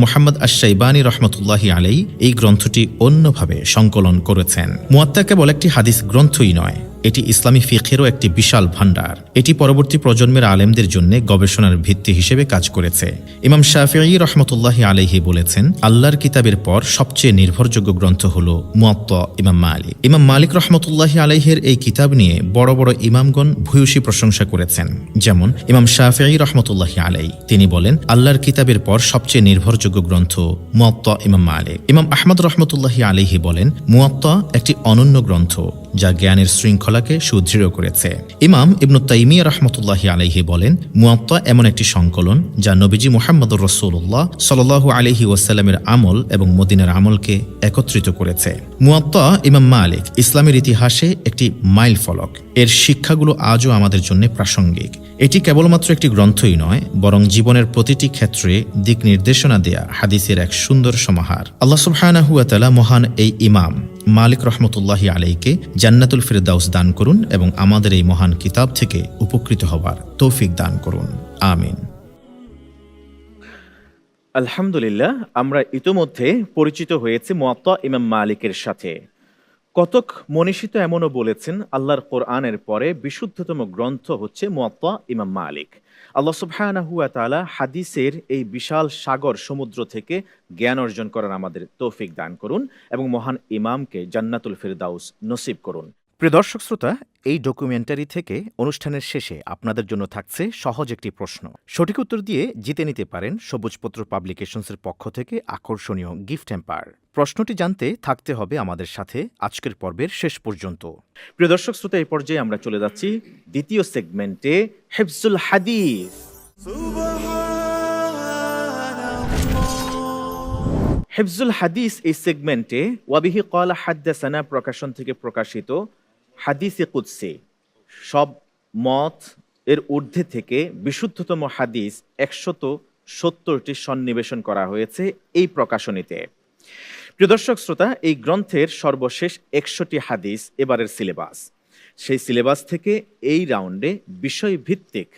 মুহাম্মদ আশ-শাইবানী রাহমাতুল্লাহি আলাইহি এই গ্রন্থটি অন্যভাবে সংকলন করেছেন। মুয়াত্তা কেবল একটি হাদিস গ্রন্থই নয়, এটি ইসলামী ফিকহেরও একটি বিশাল ভান্ডার। এটি পরবর্তী প্রজন্মের আলেমদের জন্য গবেষণার ভিত্তি হিসেবে কাজ করেছে। ইমাম শাফিঈ রাহমাতুল্লাহি আলাইহি বলেছেন, আল্লাহর কিতাবের পর সবচেয়ে নির্ভরযোগ্য গ্রন্থ হলো মুয়াত্তা ইমাম মালিক। ইমাম মালিক রাহমাতুল্লাহি আলাইহির এই কিতাব নিয়ে বড় বড় ইমামগণ ভূয়সী প্রশংসা করেছেন। যেমন ইমাম শাফিঈ রাহমাতুল্লাহি আলাইহি, তিনি বলেন, আল্লাহর কিতাবের পর সবচেয়ে নির্ভরযোগ্য গ্রন্থ মুয়াত্তা ইমাম মালিক। ইমাম আহমদ রাহমাতুল্লাহি আলাইহি বলেন, মুয়াত্তা একটি অনন্য গ্রন্থ যা জ্ঞানের শৃঙ্খলাকে সুদৃঢ় করেছে। ইমাম ইবনু তাইমিয়া রাহমাতুল্লাহি আলাইহি বলেন, মুয়াত্তা এমন একটি সংকলন যা নবীজি মুহাম্মদুর রাসূলুল্লাহ সাল্লাল্লাহু আলাইহি ওয়াসাল্লামের আমল এবং মদিনার আমলকে একত্রিত করেছে। মুয়াত্তা ইমাম মালিক ইসলামের ইতিহাসে একটি মাইল ফলক। এর শিক্ষাগুলো আজও আমাদের জন্য প্রাসঙ্গিক। এটি কেবলমাত্র একটি গ্রন্থই নয়, বরং জীবনের প্রতিটি ক্ষেত্রে দিক নির্দেশনা দেয়া হাদিসের এক সুন্দর সমাহার। আল্লাহ সুবহানাহু ওয়া তাআলা মহান এই ইমাম মালিক রহমতুল্লাহি আলাইহিকে জান্নাতুল ফিরদাউস দান করুন এবং আমাদের এই মহান কিতাব থেকে উপকৃত হবার তৌফিক দান করুন। আমিন। আলহামদুলিল্লাহ, আমরা ইতোমধ্যে পরিচিত হয়েছি মুয়াত্তা ইমাম মালিকের সাথে। কতক মনীষী তো এমনও বলেছেন, আল্লাহর কোরআনের পরে বিশুদ্ধতম গ্রন্থ হচ্ছে মুয়াত্তা ইমাম মালিক। আল্লাহ সুবহানাহু ওয়া তাআলা হাদিসের এই বিশাল সাগর সমুদ্র থেকে জ্ঞান অর্জন করার আমাদের তৌফিক দান করুন এবং মহান ইমামকে জান্নাতুল ফিরদাউস নসিব করুন। প্রিয় দর্শক শ্রোতা, এই ডকুমেন্টারি থেকে অনুষ্ঠানের শেষে আপনাদের জন্য থাকছে সহজ একটি প্রশ্ন। সঠিক উত্তর দিয়ে জিতে নিতে পারেন সবুজপত্র পাবলিকেশনসের পক্ষ থেকে আকর্ষণীয় গিফট হ্যাম্পার। প্রশ্নটি জানতে থাকতে হবে আমাদের সাথে আজকের পর্বের শেষ পর্যন্ত। প্রিয় দর্শক শ্রোতা, এই পর্যায়ে আমরা চলে যাচ্ছি দ্বিতীয় সেগমেন্টে, হিফজুল হাদিস। হিফজুল হাদিস এই সেগমেন্টে ওয়াবিহি ক্বালা হাদ্দাসানা প্রকাশন থেকে প্রকাশিত হাদিসে কুদসি, সব মত এর ঊর্ধ্বে থেকে বিশুদ্ধতম হাদিস 170টি সন্নিবেশন করা হয়েছে এই প্রকাশনীতে। প্রিয় দর্শক শ্রোতা, এই গ্রন্থের সর্বশেষ 100টি হাদিস এবারের সিলেবাস। সেই সিলেবাস থেকে এই রাউন্ডে বিষয়ভিত্তিক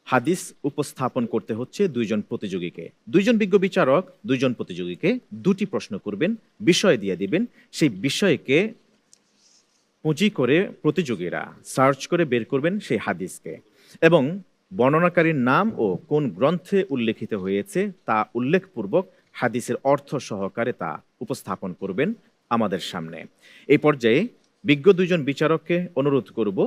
হাদিস উপস্থাপন করতে হচ্ছে দুইজন প্রতিযোগীকে। দুইজন বিজ্ঞ বিচারক দুইজন প্রতিযোগীকে দুটি প্রশ্ন করবেন, বিষয় দিয়ে দিবেন। সেই বিষয়কে পুঁজি করে প্রতিযোগীরা সার্চ করে বের করবেন সেই হাদিসকে, এবং বর্ণনাকারীর নাম ও কোন গ্রন্থে উল্লেখিত হয়েছে তা উল্লেখপূর্বক হাদিসের অর্থ সহকারে তা উপস্থাপন করবেন আমাদের সামনে। এই পর্যায়ে বিজ্ঞ দুইজন বিচারককে অনুরোধ করব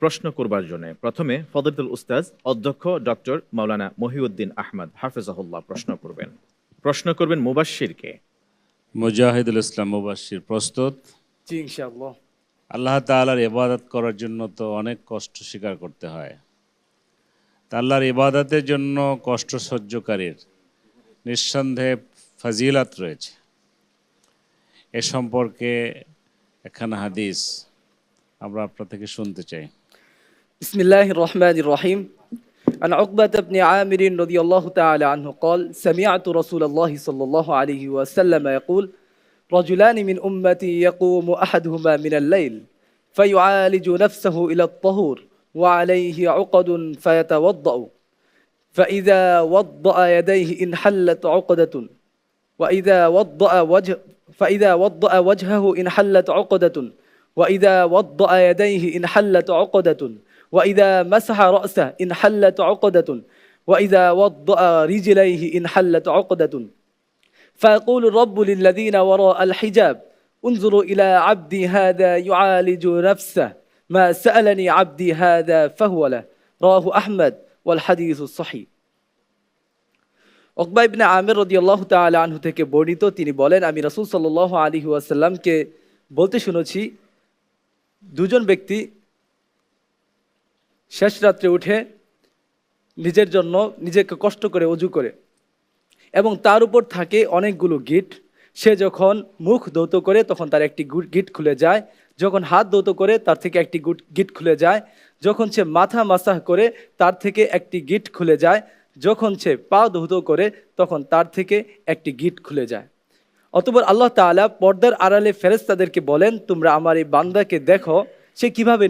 প্রশ্ন করবার জন্য। প্রথমে ফজলুল উস্তাজ অধ্যক্ষ ডক্টর মাওলানা মহিউদ্দিন আহমদ হাফেজাহুল্লাহ প্রশ্ন করবেন মুবাশশিরকে। মুজাহিদুল ইসলাম মুবাশশির প্রস্তুত? জি ইনশাআল্লাহ। আল্লাহ তাআলার ইবাদত করার জন্য তো অনেক কষ্ট স্বীকার করতে হয়। তা আল্লাহর ইবাদতের জন্য কষ্ট সহ্যকারীর নিঃসন্দেহে ফজিলত রয়েছে। এ সম্পর্কে একখানা হাদিস আমরা আপনার থেকে শুনতে চাই। বিসমিল্লাহির রহমানির রহিম। عن عقبة بن عامر رضي الله تعالى عنه قال سمعت رسول الله صلى الله عليه وسلم يقول رجلان من أمتي يقوم أحدهما من الليل فيعالج نفسه إلى الطهور وعليه عقد فيتوضأ فإذا وضأ يديه انحلت عقدة فإذا وضأ وجهه انحلت عقدة وإذا وضأ يديه انحلت عقدة وإذا مسح رأسه انحلت عقدة وإذا وضأ رجليه انحلت عقدة فيقول الرب للذين وراء الحجاب انظروا إلى عبدي هذا يعالج نفسه ما سألني عبدي هذا فهو له رواه أحمد والحديث الصحيح। উকবা ইবনে আমির রাদিয়াল্লাহু তাআলা আনহু থেকে বর্ণিত, তিনি বলেন আমি রাসূল সাল্লাল্লাহু আলাইহি ওয়াসাল্লামকে বলতে শুনেছি, দুজন ব্যক্তি শেষ রাত্রে উঠে নিজের জন্য নিজেকে কষ্ট করে ওযু করে এবং তার উপর থাকে অনেকগুলো গিট। সে যখন মুখ ধৌত করে তখন তার একটি গিট খুলে যায়, যখন হাত ধৌত করে তার থেকে একটি গিট খুলে যায়, যখন সে মাথা মাসাহ করে তার থেকে একটি গিট খুলে যায়, যখন সে পা ধৌত করে তখন তার থেকে একটি গিট খুলে যায়। অতঃপর আল্লাহ তাআলা পর্দার আড়ালে ফেরেশতাদেরকে বলেন, তোমরা আমার এই বান্দাকে দেখো সে কিভাবে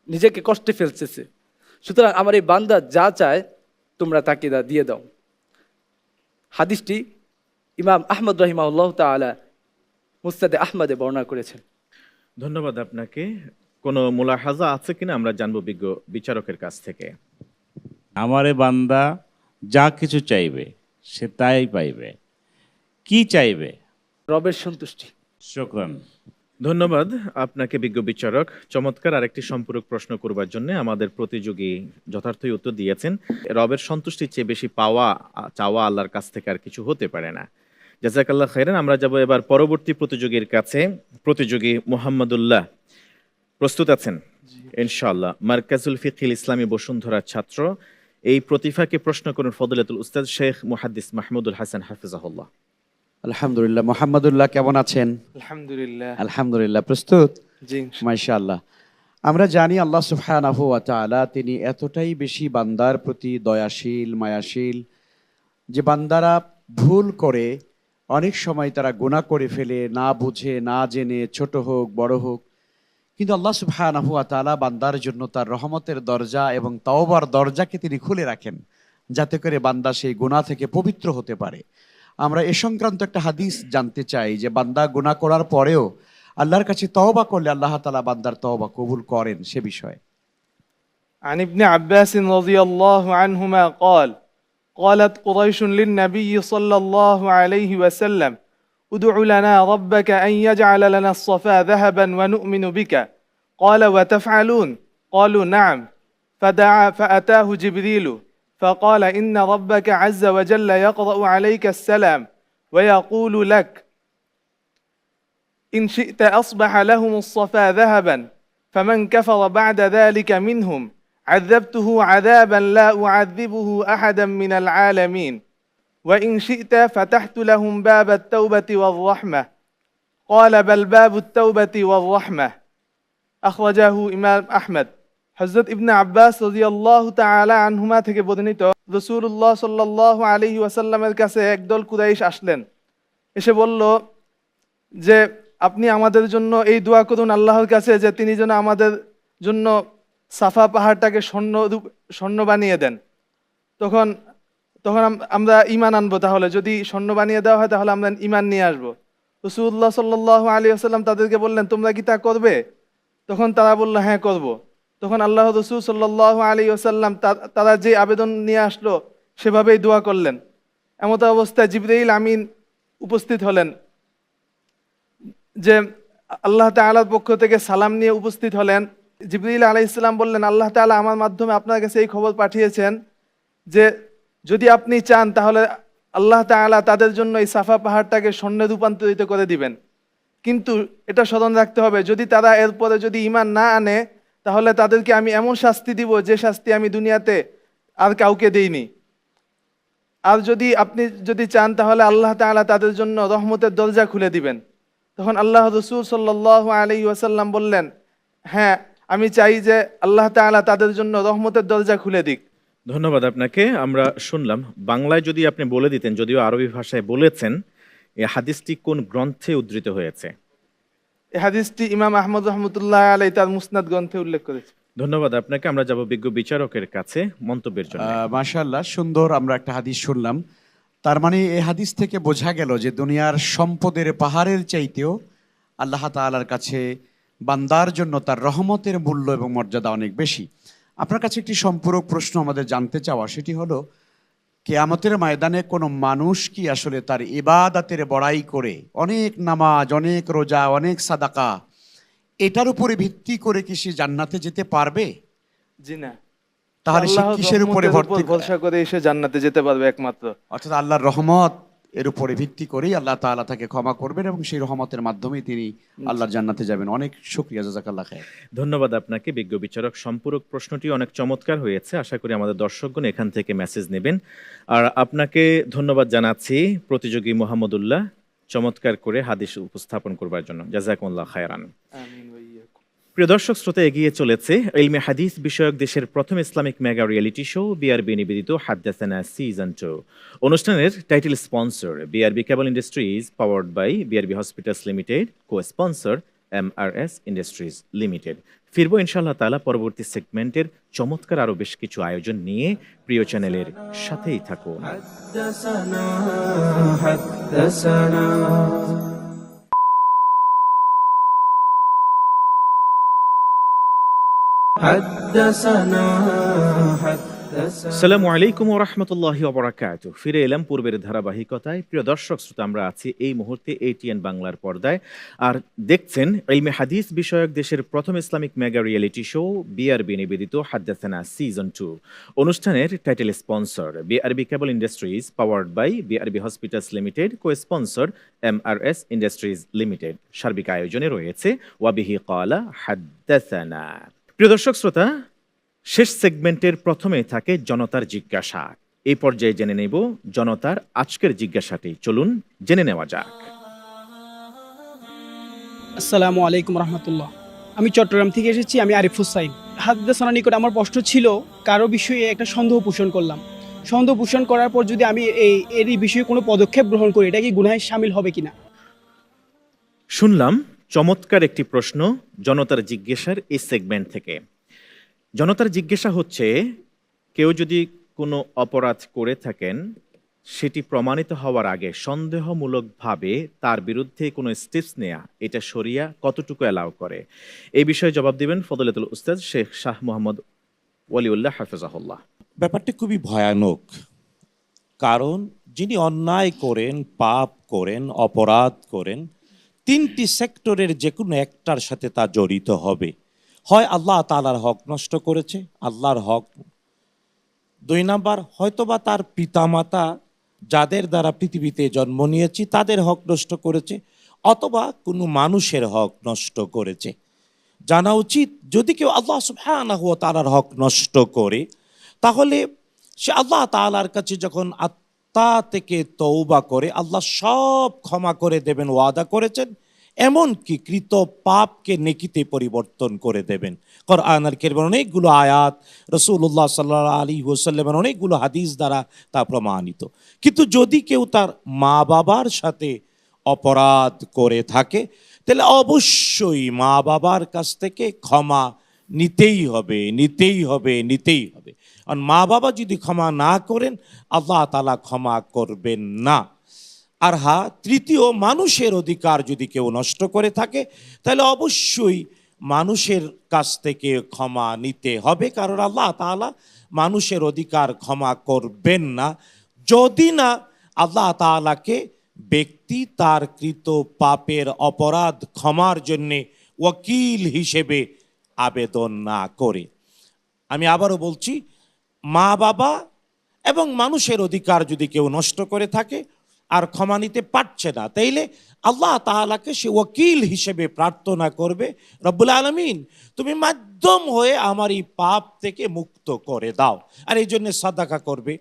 নিজেকে কষ্টে ফেলতেছে, সুতরাং আমার এই বান্দা যা চায় তোমরা তাকে দিয়ে দাও। হাদিসটি ইমাম আহমদ রাহিমাহুল্লাহ তাআলা মুসনাদে আহমদে বর্ণনা করেছেন। ধন্যবাদ আপনাকে। কোনো মুলাহাজা আছে কিনা আমরা জানবো বিজ্ঞ বিচারকের কাছ থেকে। আমারে বান্দা যা কিছু চাইবে সে তাই পাইবে। কি চাইবে? রবের সন্তুষ্টি। শুকরান। ধন্যবাদ আপনাকে বিজ্ঞ বিচারক। চমৎকার আরেকটি সম্পূরক প্রশ্ন করবার জন্য আমাদের প্রতিযোগী যথার্থই উত্তর দিয়েছেন। রবের সন্তুষ্টির চেয়ে বেশি চাওয়া আল্লাহর কাছ থেকে আর কিছু হতে পারে না। জাযাকাল্লাহ খাইরান। আমরা যাব এবার পরবর্তী প্রতিযোগীর কাছে। প্রতিযোগী মুহাম্মদুল্লাহ, প্রস্তুত আছেন? ইনশাআল্লাহ। মারকাজুল ফিকহিল ইসলামী বসুন্ধরার ছাত্র। এই প্রতিভাকে প্রশ্ন করুন ফজলাতুল উস্তাদ শেখ মুহাদ্দিস মাহমুদুল হাসান হাফিজাহুল্লাহ। আলহামদুলিল্লাহ। মোহাম্মদুল্লাহ কেমন আছেন? আলহামদুলিল্লাহ। আলহামদুলিল্লাহ। প্রস্তুত? জি মাশাআল্লাহ। আমরা জানি আল্লাহ সুবহানাহু ওয়া তাআলা তিনি এতটাই বেশি বান্দার প্রতি দয়াশীল, মায়াশীল, যে বান্দারা ভুল করে অনেক সময় তারা গুনাহ করে ফেলে, না বুঝে না জেনে, ছোট হোক বড় হোক, কিন্তু আল্লাহ সুবহানাহু ওয়া তাআলা বান্দার জন্য তার রহমতের দরজা এবং তওবার দরজাকে তিনি খুলে রাখেন, যাতে করে বান্দা সেই গুনাহ থেকে পবিত্র হতে পারে। আমরা এ সংক্রান্ত একটা হাদিস জানতে চাই যে বান্দা গুনাহ করার পরেও আল্লাহর কাছে তওবা করলে আল্লাহ তাআলা বান্দার তওবা কবুল করেন, সে বিষয়ে। عن ابن عباس رضي الله عنهما قال قالت قريش للنبي صلى الله عليه وسلم ادع لنا ربك أن يجعل لنا الصفا ذهبا ونؤمن بك قال وتفعلون قالوا نعم فدعا فأتاه جبريل فقال إن ربك عز وجل يقرأ عليك السلام ويقول لك إن شئت أصبح لهم الصفا ذهبا فمن كفر بعد ذلك منهم عذبته عذابا لا أعذبه أحدا من العالمين وإن شئت فتحت لهم باب التوبة والرحمة قال بل باب التوبة والرحمة أخرجه إمام أحمد। হযরত ইবনে আব্বাস রাদিয়াল্লাহু তাআলা আনহুমা থেকে বর্ণিত, রাসূলুল্লাহ সাল্লাল্লাহু আলাইহি ওয়াসাল্লামের কাছে একদল কুরাইশ আসলেন। এসে বলল যে আপনি আমাদের জন্য এই দোয়া করুন আল্লাহর কাছে যে তিনি যেন আমাদের জন্য সাফা পাহাড়টাকে স্বর্ণ বানিয়ে দেন। তখন তখন আমরা ঈমান আনবো। তাহলে যদি স্বর্ণ বানিয়ে দেওয়া হয় তাহলে আমরা ঈমান নিয়ে আসবো। রাসূলুল্লাহ সাল্লাল্লাহু আলাইহি ওয়াসাল্লাম তাদেরকে বললেন, তোমরা কি তা করবে? তখন তারা বলল, হ্যাঁ করব। তখন আল্লাহ রাসূল সাল্লাল্লাহু আলাইহি ওয়াসাল্লাম তারা যে আবেদন নিয়ে আসলো সেভাবেই দোয়া করলেন। এমত অবস্থায় জিবরাইল আমিন উপস্থিত হলেন, যে আল্লাহ তাআলার পক্ষ থেকে সালাম নিয়ে উপস্থিত হলেন। জিবরাইল আলাইহিস সালাম বললেন, আল্লাহ তাআলা আমার মাধ্যমে আপনার কাছে এই খবর পাঠিয়েছেন যে যদি আপনি চান তাহলে আল্লাহ তাআলা তাদের জন্য এই সাফা পাহাড়টাকে স্বর্ণে রূপান্তরিত করে দিবেন। কিন্তু এটা স্মরণ রাখতে হবে, যদি তারা এরপরে যদি ঈমান না আনে তাহলে তাদেরকে আমি এমন শাস্তি দিব যে শাস্তি আমি দুনিয়াতে আর কাউকে দেইনি। আর যদি আপনি যদি চান তাহলে আল্লাহ তাআলা তাদের জন্য রহমতের দরজা খুলে দিবেন। তখন আল্লাহ রাসূল সাল্লাল্লাহু আলাইহি ওয়াসাল্লাম বললেন, হ্যাঁ আমি চাই যে আল্লাহ তাআলা তাদের জন্য রহমতের দরজা খুলে দিক। ধন্যবাদ আপনাকে। আমরা শুনলাম। বাংলায় যদি আপনি বলে দিতেন, যদিও আরবি ভাষায় বলেছেন, এই হাদিসটি কোন গ্রন্থে উদ্ধৃত হয়েছে? এই হাদিসটি ইমাম আহমদ রহমতুল্লাহ আলাইহি তার মুসনাদ গ্রন্থে উল্লেখ করেছে। ধন্যবাদ আপনাকে। আমরা যাব বিজ্ঞ বিচারকের কাছে মন্তব্যের জন্য। মাশাআল্লাহ, সুন্দর আমরা একটা হাদিস শুনলাম। তার মানে এই হাদিস থেকে বোঝা গেল যে দুনিয়ার সম্পদের পাহাড়ের চাইতেও আল্লাহ তাআলার কাছে বান্দার জন্য তার রহমতের মূল্য এবং মর্যাদা অনেক বেশি। আপনার কাছে একটি সম্পূরক প্রশ্ন আমাদের জানতে চাওয়া, সেটি হলো কিয়ামতের ময়দানে কোনো মানুষ কি আসলে তার ইবাদতের বড়াই করে অনেক নামাজ, অনেক রোজা, অনেক সাদাকা, এটার উপরে ভিত্তি করে কি সে জান্নাতে যেতে পারবে? জি না। তাহলে সে কিসের উপরে ভরসা করে এসে জান্নাতে যেতে পারবে? একমাত্র অর্থাৎ আল্লাহর রহমত এর উপরে ভিত্তি করেই আল্লাহ তাআলা তাকে ক্ষমা করবেন এবং সেই রহমতের মাধ্যমেই তিনি আল্লাহর জান্নাতে যাবেন। অনেক শুকরিয়া, জাযাকাল্লাহ খাইর। ধন্যবাদ আপনাকে বিজ্ঞ বিচারক। সম্পূরক প্রশ্নটি অনেক চমৎকার হয়েছে। আশা করি আমাদের দর্শকগণ এখান থেকে মেসেজ নেবেন। আর আপনাকে ধন্যবাদ জানাচ্ছি প্রতিযোগী মোহাম্মদুল্লাহ, চমৎকার করে হাদিস উপস্থাপন করবার জন্য। জাযাকুমুল্লাহ খায়রান। আমিন ওয়া ইয়াকুম। প্রিয় দর্শক শ্রোতা, এগিয়ে চলেছে ইলমে হাদিস বিষয়ক দেশের প্রথম Islamic mega reality show BRB নিবেদিত হাদ্দাসানা সিজন 2। অনুষ্ঠানের title sponsor BRB cable industries, powered by BRB hospitals limited, co sponsor MRS industries limited. ফিরবো ইনশাআল্লাহ তাআলা পরবর্তী সেগমেন্টের চমৎকার আরো বেশ কিছু আয়োজন নিয়ে। প্রিয় চ্যানেলের সাথেই থাকুন। আসসালামু আলাইকুম ওয়া রাহমাতুল্লাহি ওয়া বারাকাতুহু। ফিরে এলাম পূর্বের ধারাবাহিকতায়। প্রিয় দর্শক শ্রোতা, আমরা আছি এই মুহূর্তে এটিএন বাংলার পর্দায় আর দেখছেন ইলমে হাদিস বিষয়ক দেশের প্রথম Islamic mega reality show BRB নিবেদিত হাদ্দাসানা সিজন 2। অনুষ্ঠানের title sponsor BRB cable industries, powered by BRB hospitals limited, co sponsor MRS industries limited. সার্বিক আয়োজনে রয়েছে ওয়াবিহি ক্বালা হাদ্দাসানা। প্রিয় দর্শক শ্রোতা, শেষ সেগমেন্টের প্রথমে থাকে জনতার জিজ্ঞাসা। এই পর্যায়ে জেনে নেব জনতার আজকের জিজ্ঞাসাটি। চলুন জেনে নেওয়া যাক। আসসালামু আলাইকুম রহমতুল্লাহ। আমি চট্টগ্রাম থেকে এসেছি। আমি আরিফ হুসাইন। হাদ্দাসানা নিকট আমার প্রশ্ন ছিল, কারো বিষয়ে একটা সন্দেহ পোষণ করলাম। সন্দেহ পোষণ করার পর যদি আমি এই বিষয়ে কোনো পদক্ষেপ গ্রহণ করি, এটা কি গুনাহে শামিল হবে কিনা? শুনলাম চমৎকার একটি প্রশ্ন জনতার জিজ্ঞাসার এই সেগমেন্ট থেকে। জনতার জিজ্ঞাসা হচ্ছে, কেউ যদি কোনো অপরাধ করে থাকেন, সেটি প্রমাণিত হওয়ার আগে সন্দেহমূলকভাবে তার বিরুদ্ধে কোনো স্টেপস নেয়া, এটা শরিয়া কতটুকু অ্যালাউ করে? এই বিষয়ে জবাব দিবেন ফজলাতুল উস্তাদ শেখ শাহ মোহাম্মদ ওয়ালিউল্লাহ হাফেজাহুল্লাহ। ব্যাপারটি খুবই ভয়ানক, কারণ যিনি অন্যায় করেন, পাপ করেন, অপরাধ করেন, তিনটি সেক্টরের যে কোনো একটার সাথে তা জড়িত হবে। হয় আল্লাহ তাআলার হক নষ্ট করেছে, আল্লাহর হক। 2 নাম্বার, হয়তোবা তার পিতামাতা যাদের দ্বারা পৃথিবীতে জন্ম নিয়েছি তাদের হক নষ্ট করেছে, অথবা কোনো মানুষের হক নষ্ট করেছে। জানা উচিত, যদি কেউ আল্লাহ সুবহানাহু ওয়া তাআলার হক নষ্ট করে, তাহলে সে আল্লাহ তাআলার কাছে যখন আত্মা থেকে তওবা করে, আল্লাহ সব ক্ষমা করে দেবেন ওয়াদা করেছেন, এমনকি কৃত পাপকে নেকিতে পরিবর্তন করে দেবেন। কোরআনের কারীমের অনেকগুলো আয়াত, রাসূলুল্লাহ সাল্লাল্লাহু আলাইহি ওয়াসাল্লামের অনেকগুলো হাদিস দ্বারা তা প্রমাণিত। কিন্তু যদি কেউ তার মা বাবার সাথে অপরাধ করে থাকে, তাহলে অবশ্যই মা বাবার কাছ থেকে ক্ষমা নিতেই হবে, নিতেই হবে, নিতেই হবে। আর মা বাবা যদি ক্ষমা না করেন, আল্লাহ তাআলা ক্ষমা করবেন না। আর হ্যাঁ, তৃতীয়, মানুষের অধিকার যদি কেউ নষ্ট করে থাকে, তাহলে অবশ্যই মানুষের কাছ থেকে ক্ষমা নিতে হবে, কারণ আল্লাহ তাআলা মানুষের অধিকার ক্ষমা করবেন না যদি না আল্লাহ তাআলাকে ব্যক্তি তার কৃত পাপের অপরাধ ক্ষমার জন্যে ওয়াকিল হিসেবে আবেদন না করে। আমি আবারও বলছি, মা বাবা এবং মানুষের অধিকার যদি কেউ নষ্ট করে থাকে আর ক্ষমা নিতে পারছে না, তাইলে আল্লাহ তাআলাকে সে ওয়াকিল হিসেবে প্রার্থনা করবে, রব্বুল আলামিন তুমি মাধ্যম হয়ে আমার এই পাপ থেকে মুক্ত করে দাও। আর এই জন্য সাদাকা করবে,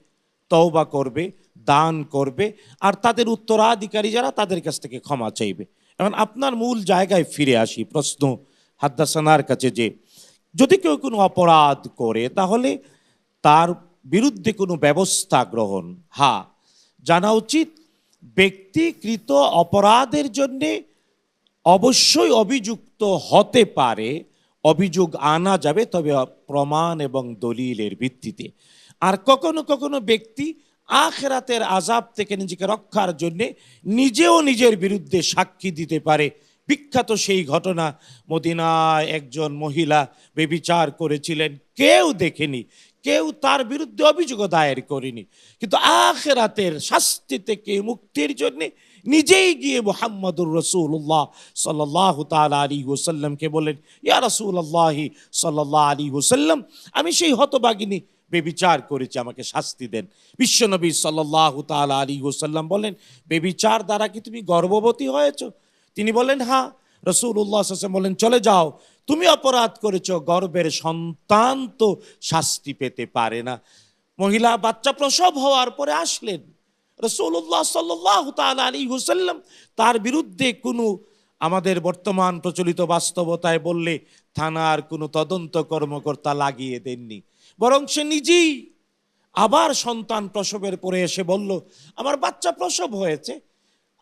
তওবা করবে, দান করবে, আর তাদের উত্তরাধিকারী যারা তাদের কাছ থেকে ক্ষমা চাইবে। এখন আপনার মূল জায়গায় ফিরে আসি, প্রশ্ন হাদ্দাসানার কাছে যে যদি কেউ কোনো অপরাধ করে তাহলে তার বিরুদ্ধে কোনো ব্যবস্থা গ্রহণ। হ্যাঁ, জানা উচিত ব্যক্তিকৃত অপরাধের জন্যে অবশ্যই অভিযুক্ত হতে পারে, অভিযোগ আনা যাবে, তবে প্রমাণ এবং দলিলের ভিত্তিতে। আর কখনো কখনো ব্যক্তি আখিরাতের আযাব থেকে নিজেকে রক্ষার জন্যে নিজেও নিজের বিরুদ্ধে সাক্ষী দিতে পারে। বিখ্যাত সেই ঘটনা, মদিনায় একজন মহিলা ব্যভিচার করেছিলেন, কেউ দেখেনি, কেউ তার বিরুদ্ধে অভিযোগ দায়ের করেনি, কিন্তু আখিরাতের শাস্তি থেকে মুক্তির জন্য নিজেই গিয়ে মুহাম্মদুর রাসূলুল্লাহ সাল্লাল্লাহু তাআলা আলাইহি ওয়াসাল্লামকে বলেন, ইয়া রাসূলুল্লাহ সাল্লাল্লাহু আলাইহি ওয়াসাল্লাম, আমি সেই হতভাগিনী বেবিচার করেছি, আমাকে শাস্তি দেন। বিশ্বনবী সাল্লাল্লাহু তাআলা আলাইহি ওয়াসাল্লাম বলেন, বেবিচার দ্বারা কি তুমি গর্ভবতী হয়েছো? তিনি বলেন হ্যাঁ। রাসূলুল্লাহ সাল্লাল্লাহু আলাইহি ওয়াসাল্লাম বলেন, চলে যাও, তুমি অপরাধ করেছো, গর্ভের সন্তান তো শাস্তি পেতে পারে না। মহিলা বাচ্চা প্রসব হওয়ার পরে আসলেন, রাসূলুল্লাহ সাল্লাল্লাহু তাআলা আলাইহি ওয়াসাল্লাম তার বিরুদ্ধে কোনো, আমাদের বর্তমান প্রচলিত বাস্তবতায় বললে থানার কোনো তদন্ত কর্মকর্তা লাগিয়ে দেননি, বরং সে নিজেই আবার সন্তান প্রসবের পরে এসে বলল, আমার বাচ্চা প্রসব হয়েছে,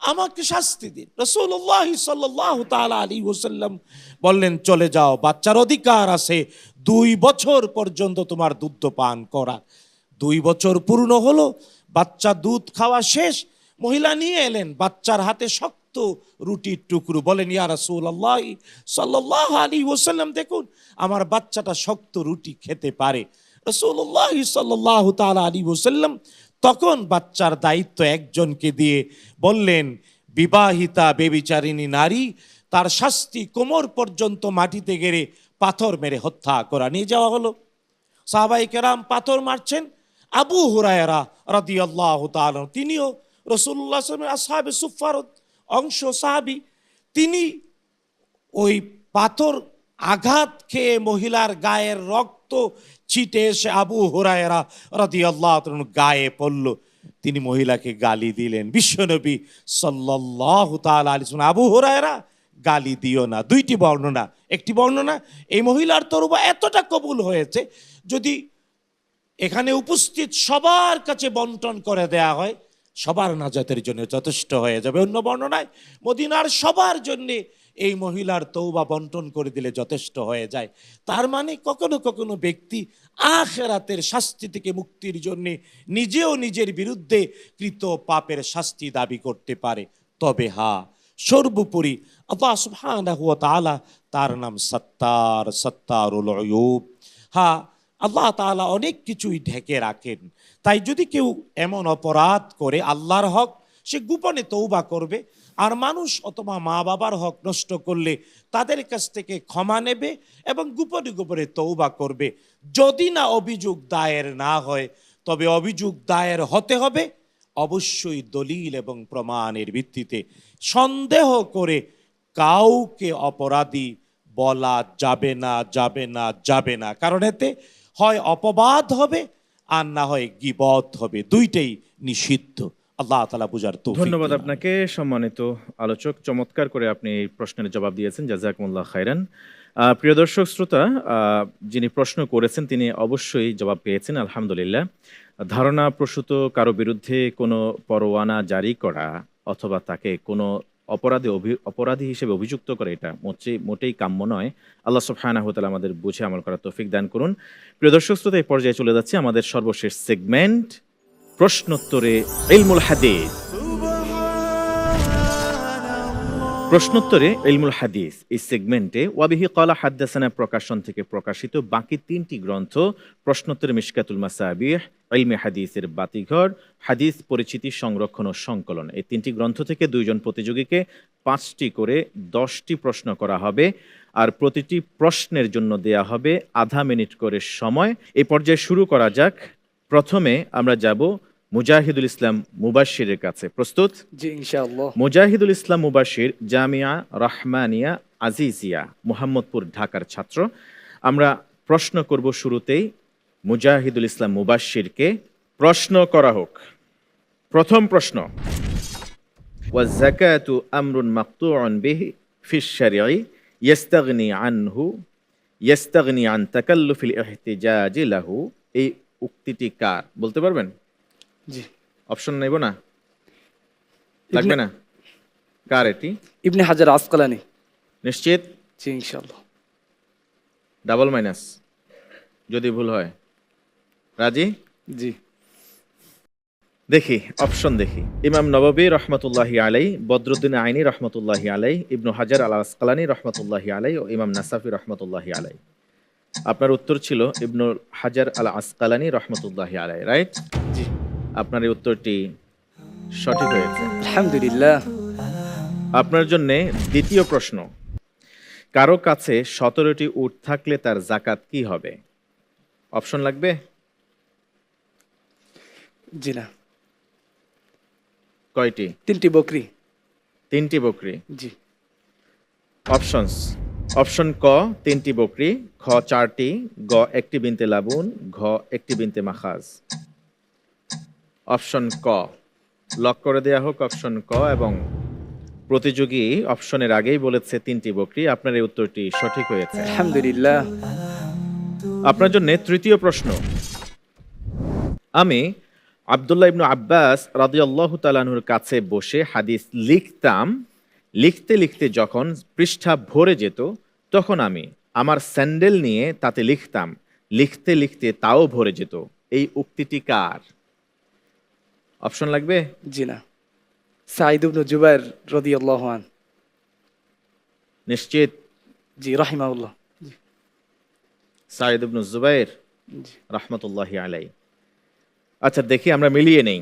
আমাকে শাস্তি দিন। রাসূলুল্লাহ সাল্লাল্লাহু তাআলা আলাইহি ওয়াসাল্লাম বললেন, চলে যাও, বাচ্চার অধিকার আছে 2 বছর পর্যন্ত তোমার দুধ পান করা। 2 বছর পূর্ণ হলো, বাচ্চা দুধ খাওয়া শেষ, মহিলা নিয়ে এলেন বাচ্চার হাতে শক্ত রুটির টুকরো, বলেন, ইয়া রাসূলুল্লাহ সাল্লাল্লাহু আলাইহি ওয়াসাল্লাম, দেখুন আমার বাচ্চাটা শক্ত রুটি খেতে পারে। রাসূলুল্লাহ সাল্লাল্লাহু তাআলা আলাইহি ওয়াসাল্লাম তখন বাচ্চার দায়িত্ব একজনকে দিয়ে বললেন, বিবাহিতা বেবিচারিণী নারী, তার শাস্তি কোমর পর্যন্ত মাটিতে গেড়ে পাথর মেরে হত্যা করা। নিয়ে যাওয়া হলো, সাহাবায়ে কেরাম পাথর মারছেন, আবু হুরায়রা রাদিয়াল্লাহু তাআলা, তিনিও রাসূলুল্লাহ সাল্লাল্লাহু আলাইহি ওয়াসাল্লামের আসহাবে সুফফার অংশ, সাহাবী, তিনি ওই পাথর আঘাত খেয়ে মহিলার গায়ের রক্ত ছিটে এসে আবু হুরায়রা রাদিয়াল্লাহু তাআলা গায়ে পড়ল, তিনি মহিলাকে গালি দিলেন। বিশ্বনবী সাল্লাল্লাহু তাআলা আলাইহি ওয়াসাল্লাম, আবু হুরায়রা গালি দিও না। 2টি বর্ণনা, একটি বর্ণনা এই মহিলার তওবা এতটা কবুল হয়েছে, যদি এখানে উপস্থিত সবার কাছে বন্টন করে দেয়া হয়, সবার নাজাতের জন্য যথেষ্ট হয়ে যাবে। অন্য বর্ণনায় মদিনার সবার জন্য এই মহিলার তওবা বন্টন করে দিলে যথেষ্ট হয়ে যায়। তার মানে কখনো কখনো ব্যক্তি আখিরাতের শাস্তি থেকে মুক্তির জন্য নিজেও নিজের বিরুদ্ধে কৃত পাপের শাস্তি দাবি করতে পারে। তবে হ্যাঁ, সর্বোপরি আল্লাহ সুবহানাহু ওয়া তাআলা, তার নাম সত্তার, সত্তারুল উয়ুব। হ্যাঁ, আল্লাহ তাআলা অনেক কিছুই ঢেকে রাখেন, তাই যদি কেউ এমন অপরাধ করে আল্লাহর হক, সে গোপনে তওবা করবে, আর মানুষ অথবা মা বাবার হক নষ্ট করলে তাদের কাছ থেকে ক্ষমা নেবে এবং গোপনে গোপনে তওবা করবে। যদি না অভিযোগ দায়ের না হয়, তবে অভিযোগ দায়ের হতে হবে অবশ্যই দলিল এবং প্রমাণের ভিত্তিতে। সন্দেহ করে কাউকে অপরাধী বলা যাবে না, যাবে না, যাবে না, কারণ এতে হয় অপবাদ হবে আর না হয় গীবত হবে, দুইটাই নিষিদ্ধ। আল্লাহ তাআলা বুঝার তৌফিক দিন। ধন্যবাদ আপনাকে সম্মানিত আলোচক, চমৎকার করে আপনি এই প্রশ্নের জবাব দিয়েছেন, জাযাকুমুল্লাহ খাইরান। প্রিয় দর্শক শ্রোতা, যিনি প্রশ্ন করেছেন তিনি অবশ্যই জবাব পেয়েছেন, আলহামদুলিল্লাহ। ধারণা প্রসূত কারো বিরুদ্ধে কোনো পরোয়ানা জারি করা অথবা তাকে কোনো অপরাধী হিসেবে অভিযুক্ত করে, এটা মোটেই কাম্য নয়। আল্লাহ সুবহানাহু ওয়া তাআলা আমাদের বুঝে আমল করার তৌফিক দান করুন। প্রিয় দর্শক শ্রোতা, এই পর্যায়ে চলে যাচ্ছে আমাদের সর্বশেষ সেগমেন্ট, প্রশ্নোত্তরে ইলমুল হাদিস। প্রশ্নোত্তরে ইলমুল হাদিস এই সেগমেন্টে ওয়াবিহি ক্বালা হাদ্দাসানা প্রকাশন থেকে প্রকাশিত বাকি 3টি গ্রন্থ, প্রশ্নোত্তরে মিশকাতুল মাসাবিহ, ইলমে হাদিসের বাতিঘর, হাদিস পরিচিতি সংরক্ষণ ও সংকলন, এই 3টি গ্রন্থ থেকে 2 জন প্রতিযোগীকে 5টি করে 10টি প্রশ্ন করা হবে, আর প্রতিটি প্রশ্নের জন্য দেয়া হবে আধা মিনিট করে সময়। এই পর্যায়ে শুরু করা যাক। প্রথমে আমরা যাব মুজাহিদুল ইসলাম মুবাশশিরের কাছে। প্রস্তুত? জি ইনশাআল্লাহ। মুজাহিদুল ইসলাম মুবাশশির জামিয়া রহমানিয়া আজিজিয়া, মোহাম্মদপুর, ঢাকার ছাত্র। আমরা প্রশ্ন করব শুরুতেই মুজাহিদুল ইসলাম মুবাশশিরকে। প্রশ্ন করা হোক। প্রথম প্রশ্ন, ওয়া যাকাতু আমরুন মাকতুউন বিহি ফিশ শারঈ ইয়াস্তাগনি আন তাকাল্লুফিল ইহতিজাজ লাহু, এই উক্তিটি কার? বলতে পারবেন? জি। অপশন নেব না? লাগবে না? কার এটি? ইবনে হাজার আসকালানি। নিশ্চিত? জি ইনশাআল্লাহ। ডাবল মাইনাস যদি ভুল হয়। রাজি? জি। দেখি অপশন দেখি। ইমাম নববী রহমতুল্লাহি আলাই, বদরুদ্দিন আইনি রহমতুল্লাহি আলাই, ইবনু হাজার আল আসকালানি রহমতুল্লাহি আলাই ও ইমাম নাসাফি রহমতুল্লাহি আলাই। আপনার উত্তর ছিল ইবনু হাজার আল আসকালানি রহমতুল্লাহি আলাই, রাইট? জি। আপনার এই উত্তরটি সঠিক হয়েছে, আলহামদুলিল্লাহ। আপনার জন্য দ্বিতীয় প্রশ্ন, কারো কাছে 17টি উট থাকলে তার যাকাত কি হবে? অপশন লাগবে? জি না। কয়টি? 3টি বকরি। 3টি বকরি। জি। অপশনস, অপশন ক 3টি বকরি, খ 4টি, গ 1টি বিনতে লাবুন, ঘ 1টি বিনতে মাখাজ। অপশন ক লক করে দেয়া হোক, অপশন ক। এবং প্রতিযোগী অপশনের আগেই বলেছে 3টি বকরি। আপনার এই উত্তরটি সঠিক হয়েছে, আলহামদুলিল্লাহ। আপনার জন্য তৃতীয় প্রশ্ন, আমি আব্দুল্লাহ ইবনু আব্বাস রাদিয়াল্লাহু তাআলা আনহুর কাছে বসে হাদিস লিখতাম, লিখতে লিখতে যখন পৃষ্ঠা ভরে যেত তখন আমি আমার স্যান্ডেল নিয়ে তাতে লিখতাম, লিখতে লিখতে তাও ভরে যেত, এই উক্তিটি কার? অপশন লাগবে? জি না। সাঈদ ইবনে জুবাইর রাদিয়াল্লাহু আন। নিশ্চিত? জি রাহিমাহুল্লাহ। জি। সাঈদ ইবনু জুবাইর জি। রাহমাতুল্লাহি আলাই। আচ্ছা দেখি আমরা মিলিয়ে নেই।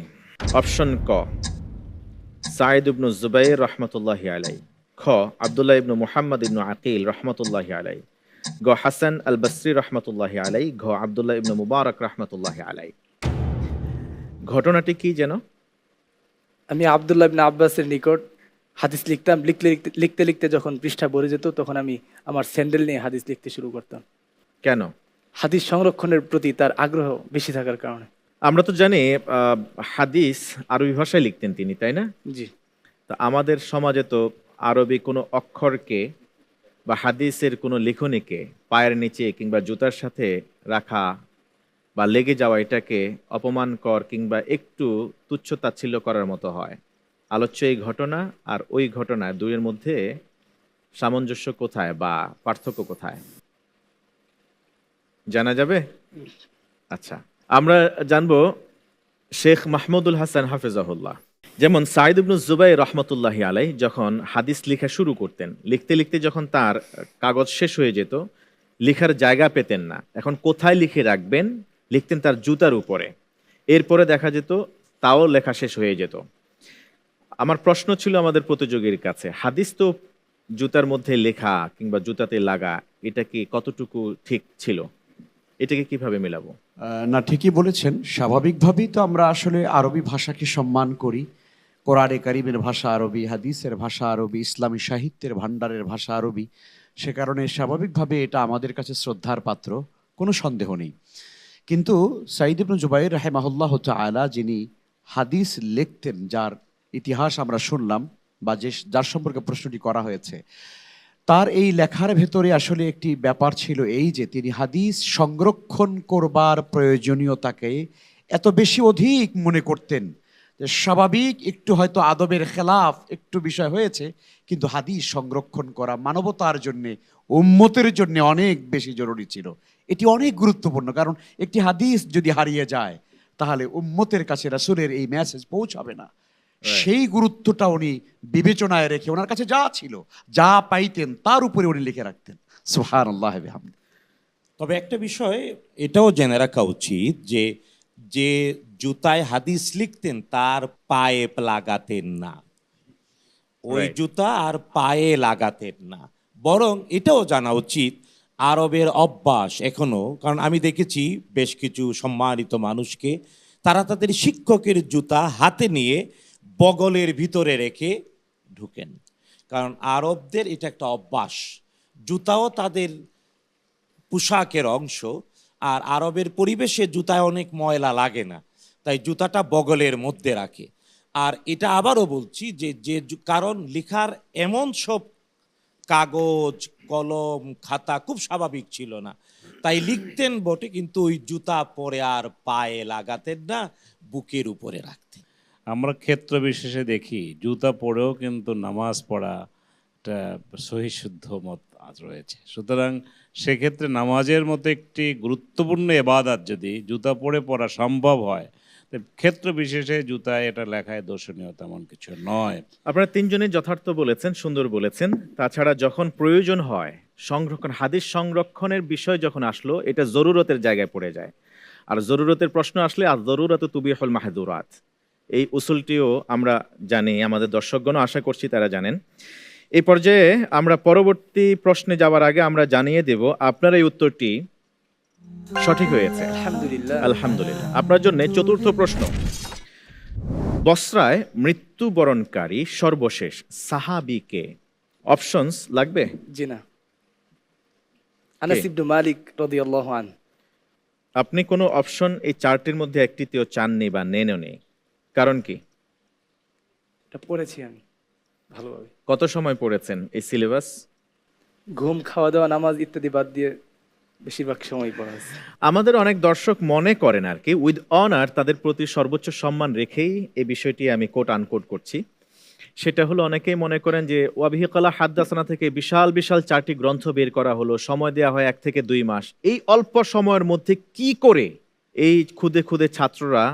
অপশন ক সাঈদ ইবনু জুবাইর রাহমাতুল্লাহি আলাই, খ আব্দুল্লাহ ইবনু মুহাম্মদ ইবনু আকিল রাহমাতুল্লাহি আলাই, গ হাসান আল বসরি রাহমাতুল্লাহি আলাই, ঘ আব্দুল্লাহ ইবনু মুবারক রাহমাতুল্লাহি আলাই। ঘটনাটি কি যেন? আমি আব্দুল্লাহ ইবনে আব্বাসের নিকট হাদিস লিখতাম, লিখতে লিখতে যখন পৃষ্ঠা ভরে যেত তখন আমি আমার স্যান্ডেল নিয়ে হাদিস লিখতে শুরু করতাম। কেন? হাদিস সংরক্ষণের প্রতি তার আগ্রহ বেশি থাকার কারণে। আমরা তো জানি হাদিস আরবি ভাষায় লিখতেন তিনি, তাই না? জি। তা আমাদের সমাজে তো আরবি কোনো অক্ষরকে বা হাদিসের কোনো লেখনীকে পায়ের নিচে কিংবা জুতার সাথে রাখা বা লেগে যাওয়া এটাকে অপমানকর কিংবা একটু তুচ্ছ তাচ্ছিল্য করার মতো হয়। আলোচ্য এই ঘটনা আর ওই ঘটনা দুইয়ের মধ্যে সামঞ্জস্য কোথায় বা পার্থক্য কোথায় জানা যাবে? আচ্ছা, আমরা জানবো শেখ মাহমুদুল হাসান হাফেজাহুল্লাহ। যেমন সাঈদ ইবনু জুবাইর রাহমাতুল্লাহি আলাই যখন হাদিস লেখা শুরু করতেন, লিখতে লিখতে যখন তার কাগজ শেষ হয়ে যেত, লেখার জায়গা পেতেন না, এখন কোথায় লিখে রাখবেন? লিখতেন তার জুতার উপরে। এরপরে দেখা যেত তাও লেখা শেষ হয়ে যেত। আমার প্রশ্ন ছিল আমাদের প্রতিযোগীর কাছে, হাদিস তো জুতার মধ্যে লেখা কিংবা জুতাতে লাগা, এটা কি কতটুকু ঠিক ছিল? এটাকে কিভাবে মেলাবো? না, ঠিকই বলেছেন। স্বাভাবিকভাবেই তো আমরা আসলে আরবি ভাষাকে সম্মান করি। কোরআনে কারিমের ভাষা আরবি, হাদিসের ভাষা আরবি, ইসলামী সাহিত্যের ভাণ্ডারের ভাষা আরবি। সে কারণে স্বাভাবিকভাবে এটা আমাদের কাছে শ্রদ্ধার পাত্র, কোনো সন্দেহ নেই। কিন্তু সাঈদ ইবনু জুবাইর রাহিমাহুল্লাহ তাআলা যিনি হাদিস লিখতেন, যার ইতিহাস আমরা শুনলাম বা যার সম্পর্কে প্রশ্নটি করা হয়েছে, তার এই লেখার ভেতরে আসলে একটি ব্যাপার ছিল এই যে তিনি হাদিস সংরক্ষণ করবার প্রয়োজনীয়তাকে এত বেশি অধিক মনে করতেন যে স্বাভাবিক একটু হয়তো আদবের খেলাফ একটু বিষয় হয়েছে, কিন্তু হাদিস সংরক্ষণ করা মানবতার জন্য, উম্মতের জন্য অনেক বেশি জরুরি ছিল। এটি অনেক গুরুত্বপূর্ণ, কারণ একটি হাদিস যদি হারিয়ে যায় তাহলে উম্মতের কাছে রাসূলের এই মেসেজ পৌঁছাবে না। সেই গুরুত্বটা উনি বিবেচনায় রেখে ওনার কাছে যা ছিল, যা পাইতেন তার উপরে উনি লিখে রাখতেন। সুবহানাল্লাহ ওয়া বিহামদিহি। তবে একটা বিষয় এটাও জেনে রাখা উচিত যে যে জুতায় হাদিস লিখতেন তার পায়ে লাগাতেন না, ওই Right. জুতা আর পায়ে লাগাতেন না। বরং এটাও জানা উচিত আরবের অভ্যাস এখনো, কারণ আমি দেখেছি বেশ কিছু সম্মানিত মানুষকে তারা তাদের শিক্ষকের জুতা হাতে নিয়ে বগলের ভিতরে রেখে ঢুকেন, কারণ আরবদের এটা একটা অভ্যাস। জুতাও তাদের পোশাকের অংশ, আর আরবের পরিবেশে জুতায় অনেক ময়লা লাগে না, তাই জুতাটা বগলের মধ্যে রাখে। আর এটা আবারও বলছি যে কারণ লেখার এমন সব কাগজ কলম খাতা খুব স্বাভাবিক ছিল না, তাই লিখতেন বটে, কিন্তু ওই জুতা পরে আর পায়ে লাগাতেন না, বুকের উপরে রাখতেন। আমরা ক্ষেত্র বিশেষে দেখি জুতা পরেও কিন্তু নামাজ পড়া একটা সহিশুদ্ধ মত আজ রয়েছে। সুতরাং সেক্ষেত্রে নামাজের মতো একটি গুরুত্বপূর্ণ ইবাদত যদি জুতা পরে পড়া সম্ভব হয়, তো ক্ষেত্র বিশেষে জুতায় এটা লেখায় দর্শনীয় তেমন কিছু নয়। আপনারা তিনজনই যথার্থ বলেছেন, সুন্দর বলেছেন। তাছাড়া যখন প্রয়োজন হয় সংরক্ষণ, হাদিস সংরক্ষণের বিষয় যখন আসলো, এটা জরুরতের জায়গায় পড়ে যায়। আর জরুরতের প্রশ্ন আসলে আর জরুরত তুবিহুল মাহদুরাত, এই উসুলটিও আমরা জানি, আমাদের দর্শকগণও আশা করছি তারা জানেন। এই পর্যায়ে আমরা পরবর্তী প্রশ্নে যাওয়ার আগে আমরা জানিয়ে দেব আপনার এই উত্তরটি সঠিক হয়েছে। আলহামদুলিল্লাহ। আলহামদুলিল্লাহ। আপনার জন্য চতুর্থ প্রশ্ন। বসরায় মৃত্যুবরণকারী সর্বশেষ সাহাবীকে? অপশনস লাগবে? জি না। আনাস ইবনে মালিক রাদিয়াল্লাহু আনহু। আপনি কোনো অপশন এই চারটির মধ্যে একটিতেও চাননি বা নেননি, কারণ কি? এটা পড়েছি আমি ভালোভাবে। কত সময় পড়েছেন এই সিলেবাস? ঘুম, খাওয়া দাওয়া, নামাজ ইত্যাদি বাদ দিয়ে বেশিরভাগ সময় পড়া হয়েছে। আমাদের অনেক দর্শক মনে করেন আর কি, উইথ অনার, তাদের প্রতি সর্বোচ্চ সম্মান রেখেই এই বিষয়টি আমি কোট আনকোট করছি। সেটা হলো, অনেকেই মনে করেন যে ওয়াবিহি কালা হাদ্দাসানা থেকে বিশাল বিশাল চারটি গ্রন্থ বের করা হলো, সময় দেওয়া হয় 1 থেকে 2 মাস। এই অল্প সময়ের মধ্যে কি করে এই খুদে খুদে ছাত্ররা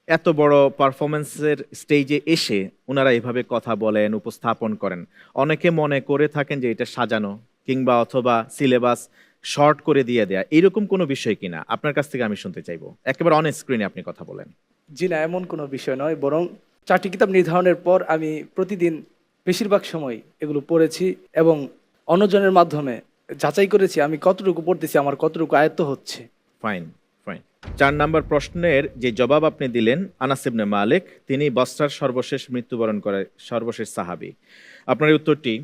এত বড় পারফরমেন্সের স্টেজে এসে ওনারা এভাবে কথা বলেন, উপস্থাপন করেন? অনেকে মনে করে থাকেন যে এটা সাজানো কিংবা অথবা সিলেবাস শর্ট করে দিয়ে দেয়া, এরকম কোনো বিষয় কিনা আপনার কাছ থেকে আমি শুনতে চাইবো। একেবারে অন স্ক্রিনে আপনি কথা বলেন। জি না, এমন কোনো বিষয় নয়, বরং 4টি কিতাব নির্ধারণের পর আমি প্রতিদিন বেশিরভাগ সময় এগুলো পড়েছি এবং অন্যজনের মাধ্যমে যাচাই করেছি আমি কতটুকু পড়তেছি, আমার কতটুকু আয়ত্ত হচ্ছে। Fine fine. 4 নম্বর প্রশ্নের যে জবাব আপনি দিলেন, আনাস ইবনে মালিক, তিনি বসরার সর্বশেষ মৃত্যুবরণ করে সর্বশেষ সাহাবী। আপনার এই উত্তরটি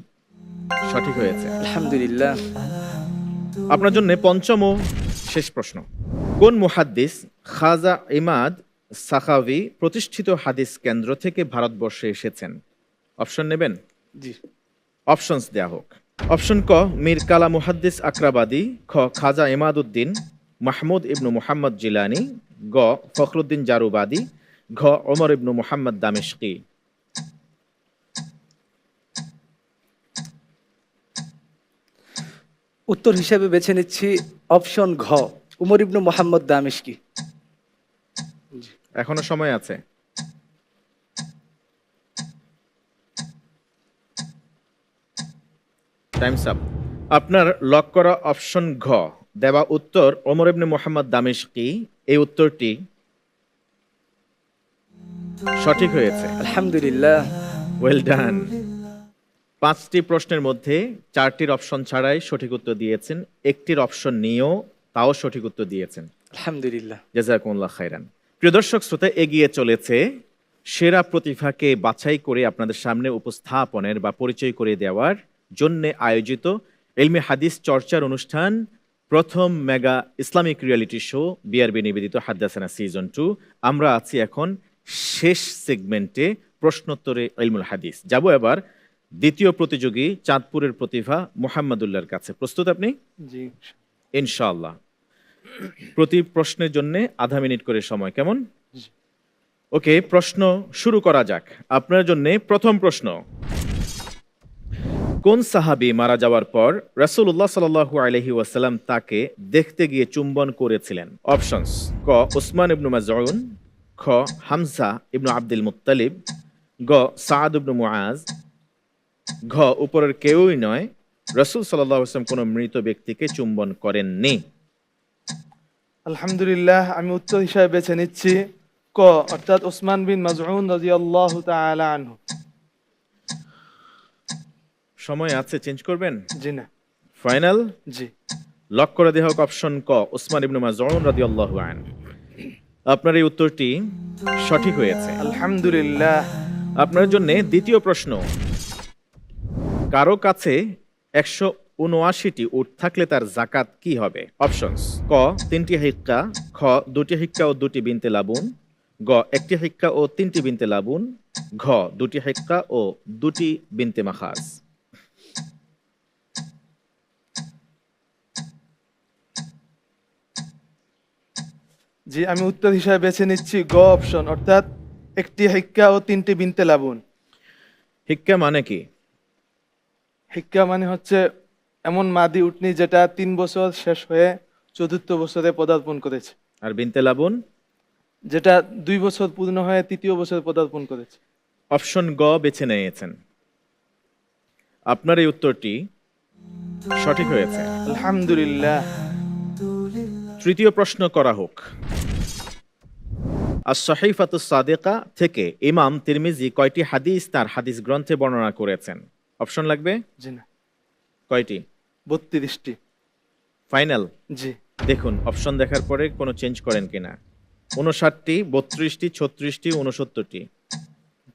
সঠিক হয়েছে। আলহামদুলিল্লাহ। আপনার জন্য পঞ্চম ও শেষ প্রশ্ন। কোন মুহাদ্দিস খাজা ইমাদ সাখাভি প্রতিষ্ঠিত হাদিস কেন্দ্র থেকে ভারতবর্ষে এসেছেন? অপশন নেবেন? জি। অপশনস দেয়া হোক। অপশন ক, মীর কালা মুহাদ্দিস আকরাবাদি। খ, খাজা ইমাদউদ্দিন মাহমুদ ইবনু মুহাম্মদ জিলানি। গ, ফখরুদ্দিন জারুবাদি। ঘ, ওমর ইবনু মুহাম্মদ দামেশকি। উত্তর হিসেবে বেছে নিচ্ছি অপশন ঘ, উমর ইবনু মুহাম্মদ দামেশকি। এখনো সময় আছে। Times up. আপনার লক করা অপশন ঘ দেওয়া উত্তর ওমর ইবনে মুহাম্মদ দামেশকি, এই উত্তরটি সঠিক হয়েছে। আলহামদুলিল্লাহ। Well done. 5টি প্রশ্নের মধ্যে 4টির অপশন ছাড়াই সঠিক উত্তর দিয়েছেন, 1টির অপশন নিয়েও তাও সঠিক উত্তর দিয়েছেন। আলহামদুলিল্লাহ। জাযাকুমুল্লাহ খাইরান। প্রিয় দর্শক শ্রোতা, এগিয়ে চলেছে সেরা প্রতিভাকে বাছাই করে আপনাদের সামনে উপস্থাপনের বা পরিচয় করে দেওয়ার জন্যে আয়োজিত ইলমে হাদিস চর্চার অনুষ্ঠান, প্রথম mega Islamic reality show BRB নিবেদিত হাদ্দাসানা সিজন 2। আমরা আছি এখন শেষ সেগমেন্টে, প্রশ্নোত্তরে ইলমুল হাদিস। যাব এবার দ্বিতীয় প্রতিযোগী চাঁদপুরের প্রতিভা মুহাম্মদুল্লাহর কাছে। প্রস্তুত আপনি? জি ইনশাআল্লাহ। প্রতি প্রশ্নের জন্য আধা মিনিট করে সময়, কেমন? ওকে, প্রশ্ন শুরু করা যাক। আপনার জন্য প্রথম প্রশ্ন, কোন সাহাবী মারা যাওয়ার পর রাসূলুল্লাহ সাল্লাল্লাহু আলাইহি ওয়াসাল্লাম তাকে দেখতে গিয়ে চুম্বন করেছিলেন? অপশনস: ক উসমান ইবনু মাযউন, খ হামজা ইবনু আব্দুল মুত্তালিব, গ সাদ ইবনু মুআজ, ঘ উপরের কেউই নয়, রাসূল সাল্লাল্লাহু আলাইহি ওয়াসাল্লাম কোনো মৃত ব্যক্তিকে চুম্বন করেননি। আলহামদুলিল্লাহ, আমি উত্তর হিসাবে বেছে নিচ্ছি ক, অর্থাৎ উসমান বিন মাজউন রাদিয়াল্লাহু তাআলা আনহু। সময় আছে, চেঞ্জ করবেন? জি না। ফাইনাল? জি। লক করে দেওয়া হোক অপশন ক, উসমান ইবনু মাযউন রাদিয়াল্লাহু আনহু। আপনার এই উত্তরটি সঠিক হয়েছে। আলহামদুলিল্লাহ। আপনার জন্য দ্বিতীয় প্রশ্ন, কারো কাছে 179টি উট থাকলে তার যাকাত কি হবে? অপশনস: ক 3টি হিক্কা, খ 2টি হিক্কা ও 2টি বিনতে লাবুন, গ 1টি হিক্কা ও 3টি বিনতে লাবুন, ঘ 2টি হিক্কা ও 2টি বিনতে মাখাজ। জি, আমি উত্তর হিসাবে বেছে নিচ্ছি গ অপশন, অর্থাৎ 1টি হিক্কা ও 3টি বিনতে লাবুন। হিক্কা মানে কি? হিক্কা মানে হচ্ছে এমন মাদি উটনি যেটা 3 বছর শেষ হয়ে 4র্থ বছরে পদার্পণ করেছে। আর বিনতে লাবুন? যেটা 2 বছর পূর্ণ হয়ে 3য় বছরে পদার্পণ করেছে। অপশন গ বেছে নিয়েছেন। আপনার এই উত্তরটি সঠিক হয়েছে। আলহামদুলিল্লাহ। তৃতীয় প্রশ্ন করা হোক। আস-সহিফাতুস সাদিকা থেকে ইমাম তিরমিজি কয়টি হাদিস তার হাদিস গ্রন্থে বর্ণনা করেছেন? অপশন লাগবে? জি না। কয়টি? 32টি। ফাইনাল? জি। দেখুন অপশন দেখার পরে কোনো চেঞ্জ করেন কিনা। 59টি, 32টি, 36টি, 69টি।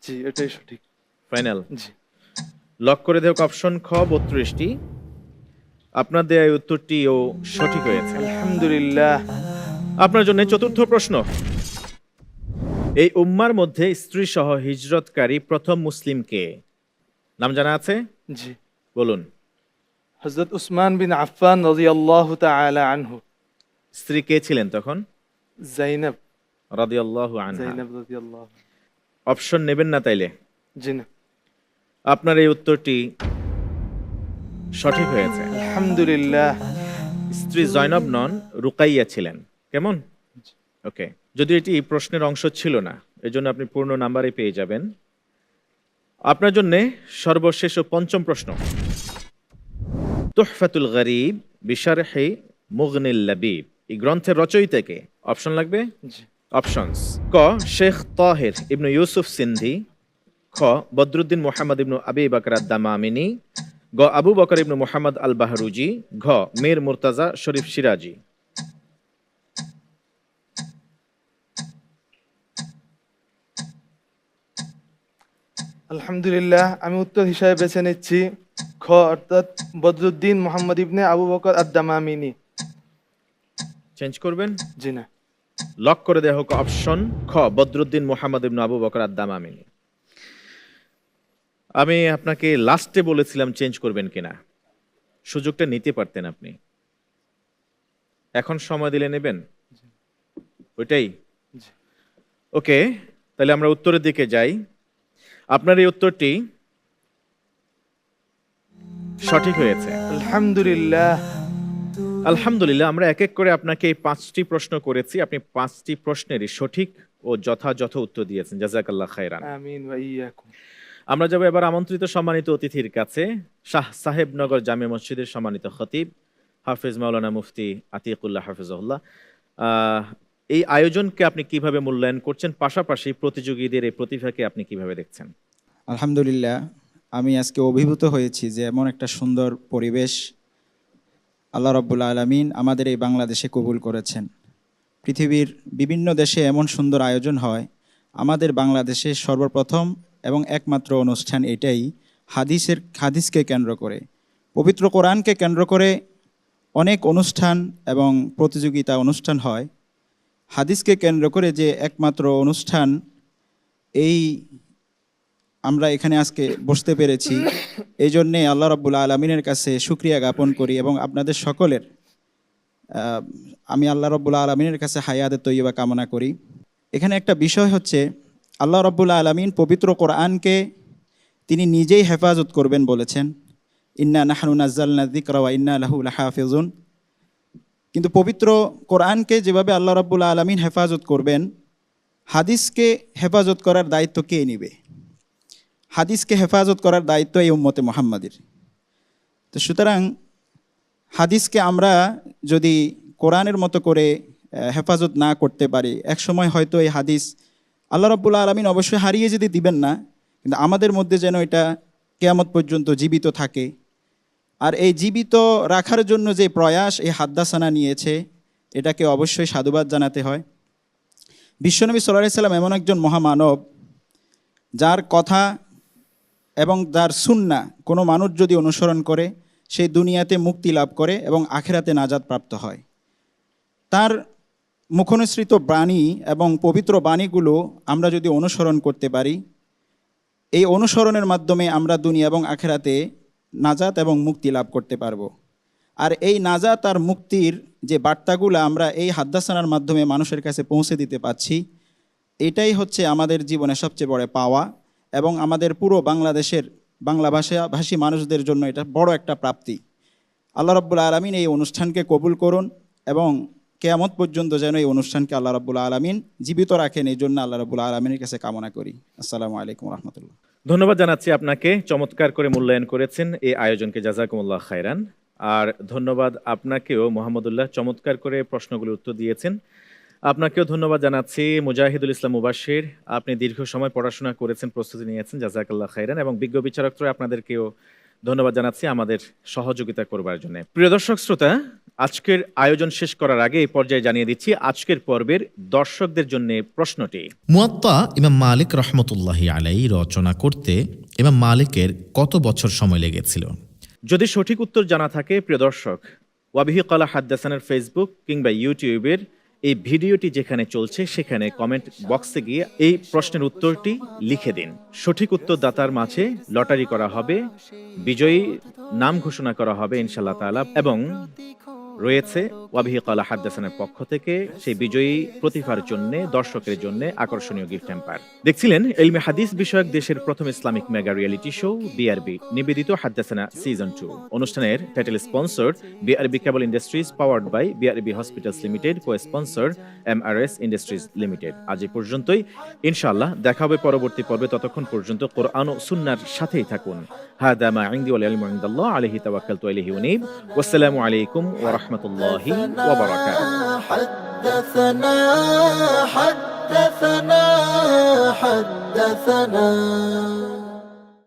জি, এটাই সঠিক। ফাইনাল? জি। লক করে দেওয়া অপশন খ 32টি। আপনার দেয়া এই উত্তরটিও সঠিক হয়েছে। আলহামদুলিল্লাহ। আপনার জন্য চতুর্থ প্রশ্ন, এই উম্মার মধ্যে স্ত্রী সহ হিজরতকারী প্রথম মুসলিম কে? নাম জানা আছে? জি। বলুন। হযরত উসমান বিন আফফান রাদিয়াল্লাহু তাআলা আনহু। স্ত্রী কে ছিলেন তখন? যায়েনব রাদিয়াল্লাহু আনহা। যায়েনব রাদিয়াল্লাহু। অপশন নেবেন না তাইলে? জি না। আপনার এই উত্তরটি সঠিক হয়েছে। আলহামদুলিল্লাহ। স্ত্রী জয়নব নন, রুকাইয়া ছিলেন। কেমন? ওকে, যদি এটি প্রশ্নের অংশ ছিল না, এজন্য আপনি পূর্ণ নাম্বারে পেয়ে যাবেন। আপনার জন্য সর্বশেষ ও পঞ্চম প্রশ্ন, তুহফাতুল গরীব বিশারহি মুগনিল লাবিব এই গ্রন্থের রচয়িতা কে? অপশন লাগবে? জি। অপশনস: ক শেখ তাহির ইবনু ইউসুফ সিন্ধি, খ বদরুদ্দিন মুহাম্মদ ইবনু আবি বকর আদ-দামামিনী, গ আবু বকর ইবনু মুহাম্মদ আল বাহরুজি, ঘ মীর মুর্তাজা শরীফ সিরাজি। আলহামদুলিল্লাহ, আমি উত্তর হিসাবে বেছে নিচ্ছি খ, অর্থাৎ বদরুদ্দিন মুহাম্মদ ইবনে আবু বকর আদ-দামামিনী। চেঞ্জ করবেন? জি না। লক করে দেওয়া হোক অপশন খ বদরুদ্দিন মুহাম্মদ ইবনু আবু বকর আদ-দামামিনী। আমি আপনাকে লাস্টে বলেছিলাম চেঞ্জ করবেন কিনা, সুযোগটা নিতে পারতেন আপনি। এখন সময় দিলে নেবেন? ওইটাই? ওকে, তাহলে আমরা উত্তরের দিকে যাই। আপনার এই উত্তরটি সঠিক হয়েছে। আলহামদুলিল্লাহ। আলহামদুলিল্লাহ। আমরা এক এক করে আপনাকে এই 5টি প্রশ্ন করেছি, আপনি 5টি প্রশ্নেরই সঠিক ও যথাযথ উত্তর দিয়েছেন। জাযাকাল্লাহ খায়রান। আমিন ওয়া ইয়াকুম। আমরা যাব এবার আমন্ত্রিত সম্মানিত অতিথির কাছে, শাহ সাহেবনগর জামে মসজিদের সম্মানিত খতিব হাফেজ মাওলানা মুফতি আতিকুল্লাহ হাফিজাহুল্লাহ। এই আয়োজনকে আপনি কিভাবে মূল্যায়ন করছেন, পাশাপাশি প্রতিযোগীদের এই প্রতিভাকে আপনি কিভাবে দেখছেন? আলহামদুলিল্লাহ, আমি আজকে অভিভূত হয়েছি যে এমন একটা সুন্দর পরিবেশ আল্লাহ রাব্বুল আলামিন আমাদের এই বাংলাদেশে কবুল করেছেন। পৃথিবীর বিভিন্ন দেশে এমন সুন্দর আয়োজন হয়, আমাদের বাংলাদেশে সর্বপ্রথম এবং একমাত্র অনুষ্ঠান এটাই, হাদিসকে কেন্দ্র করে, পবিত্র কোরআনকে কেন্দ্র করে অনেক অনুষ্ঠান এবং প্রতিযোগিতা অনুষ্ঠান হয়। হাদিসকে কেন্দ্র করে যে একমাত্র অনুষ্ঠান, এই আমরা এখানে আজকে বসতে পেরেছি, এই জন্যে আল্লাহ রাব্বুল আলামিনের কাছে শুকরিয়া জ্ঞাপন করি এবং আপনাদের সকলের আমি আল্লাহ রাব্বুল আলামিনের কাছে হায়াতে তৈয়বা কামনা করি। এখানে একটা বিষয় হচ্ছে, আল্লাহ রাব্বুল আলামিন পবিত্র কোরআনকে তিনি নিজেই হেফাজত করবেন বলেছেন, ইন্না নাহনু নাজ্জালনা যিকরা ওয়া ইন্না লাহু লাহাফিজুন। কিন্তু পবিত্র কোরআনকে যেভাবে আল্লাহ রাব্বুল আলামিন হেফাজত করবেন, হাদিসকে হেফাজত করার দায়িত্ব কে নেবে? হাদিসকে হেফাজত করার দায়িত্ব এই উম্মতে মুহাম্মাদের। তো সুতরাং হাদিসকে আমরা যদি কোরআনের মতো করে হেফাজত না করতে পারি, একসময় হয়তো এই হাদিস আল্লাহ রাব্বুল আলামিন অবশ্যই হারিয়ে যেতে দিবেন না, কিন্তু আমাদের মধ্যে যেন এটা কিয়ামত পর্যন্ত জীবিত থাকে। আর এই জীবিত রাখার জন্য যে প্রয়াস এই হাদ্দাসানা নিয়েছে, এটাকে অবশ্যই সাধুবাদ জানাতে হয়। বিশ্বনবী সাল্লাল্লাহু আলাইহি সাল্লাম এমন একজন মহামানব, যার কথা এবং যার সুন্নাহ কোনো মানুষ যদি অনুসরণ করে, সেই দুনিয়াতে মুক্তি লাভ করে এবং আখিরাতে নাজাত প্রাপ্ত হয়। তার মুখনিসৃত বাণী এবং পবিত্র বাণীগুলো আমরা যদি অনুসরণ করতে পারি, এই অনুসরণের মাধ্যমে আমরা দুনিয়া এবং আখিরাতে নাজাত এবং মুক্তি লাভ করতে পারবো। আর এই নাজাত আর মুক্তির যে বার্তাগুলো আমরা এই হাদ্দাসানার মাধ্যমে মানুষের কাছে পৌঁছে দিতে পারছি, এটাই হচ্ছে আমাদের জীবনে সবচেয়ে বড় পাওয়া, এবং আমাদের পুরো বাংলাদেশের বাংলা ভাষী মানুষদের জন্য এটা বড় একটা প্রাপ্তি। আল্লাহ রাব্বুল আলামিন এই অনুষ্ঠানকে কবুল করুন এবং কিয়ামত পর্যন্ত যেন এই অনুষ্ঠানকে আল্লাহ রাব্বুল আলামিন জীবিত রাখেন, এই জন্য আল্লাহ রাব্বুল আলামিনের কাছে কামনা করি। আসসালামু আলাইকুম ওয়া রাহমাতুল্লাহ। ধন্যবাদ জানাচ্ছি আপনাকে, চমৎকার করে মূল্যায়ন করেছেন এই আয়োজনকে, জাযাকুমুল্লাহ খায়রান। আর ধন্যবাদ আপনাকেও মোহাম্মদুল্লাহ, চমৎকার করে প্রশ্নগুলোর উত্তর দিয়েছেন। আপনাকেও ধন্যবাদ জানাচ্ছি মুজাহিদুল ইসলাম মুবাশশির, আপনি দীর্ঘ সময় পড়াশোনা করেছেন, প্রস্তুতি নিয়েছেন, জাযাকাল্লাহ খায়রান। এবং বিজ্ঞ বিচারকরা আপনাদেরকেও ধন্যবাদ জানাচ্ছি আমাদের সহযোগিতা করবার জন্য। প্রিয় দর্শক শ্রোতা, আজকের আয়োজন শেষ করার আগে এই পর্যায়ে জানিয়ে দিচ্ছি আজকের পর্বের দর্শকদের জন্য প্রশ্নটি। মুয়াত্তা ইমাম মালিক রহমতুল্লাহি আলাইহি রচনা করতে ইমাম মালিকের কত বছর সময় লেগেছিল? যদি সঠিক উত্তর জানা থাকে প্রিয় দর্শক, ওয়াবিহি ক্বালা হাদ্দাসানার ফেসবুক কিংবা ইউটিউবের এই ভিডিওটি যেখানে চলছে সেখানে কমেন্ট বক্সে গিয়ে এই প্রশ্নের উত্তরটি লিখে দিন। সঠিক উত্তরদাতার মাঝে লটারি করা হবে, বিজয়ী নাম ঘোষণা করা হবে ইনশাআল্লাহ তাআলা, এবং রয়েছে ওয়াবিহি ক্বালা হাদ্দাসানার পক্ষ থেকে সেই বিজয়ী প্রতিভার জন্য, দর্শকের জন্য আকর্ষণীয় গিফট হ্যাম্পার। দেখছিলেন ইলমে হাদিস বিষয়ক দেশের প্রথম Islamic mega reality show BRB নিবেদিত হাদ্দাসানা সিজন 2। অনুষ্ঠানের title sponsor BRB cable industries, powered by BRB hospitals limited, co sponsor MRS industries limited. আজ এই পর্যন্তই, ইনশাআল্লাহ দেখা হবে পরবর্তী পর্বে। ততক্ষণ পর্যন্ত কোরআন ও সুন্নাহর সাথেই থাকুন। হাদা মা ইনদি ওয়াল ইলমু ইনদাল্লাহ আলাইহি তাওয়াক্কালতু আলাইহি উনীব। ওয়াসসালামু আলাইকুম ওয়া রাহমাতুল্লাহি ওয়া বারাকাতুহু। حدثنا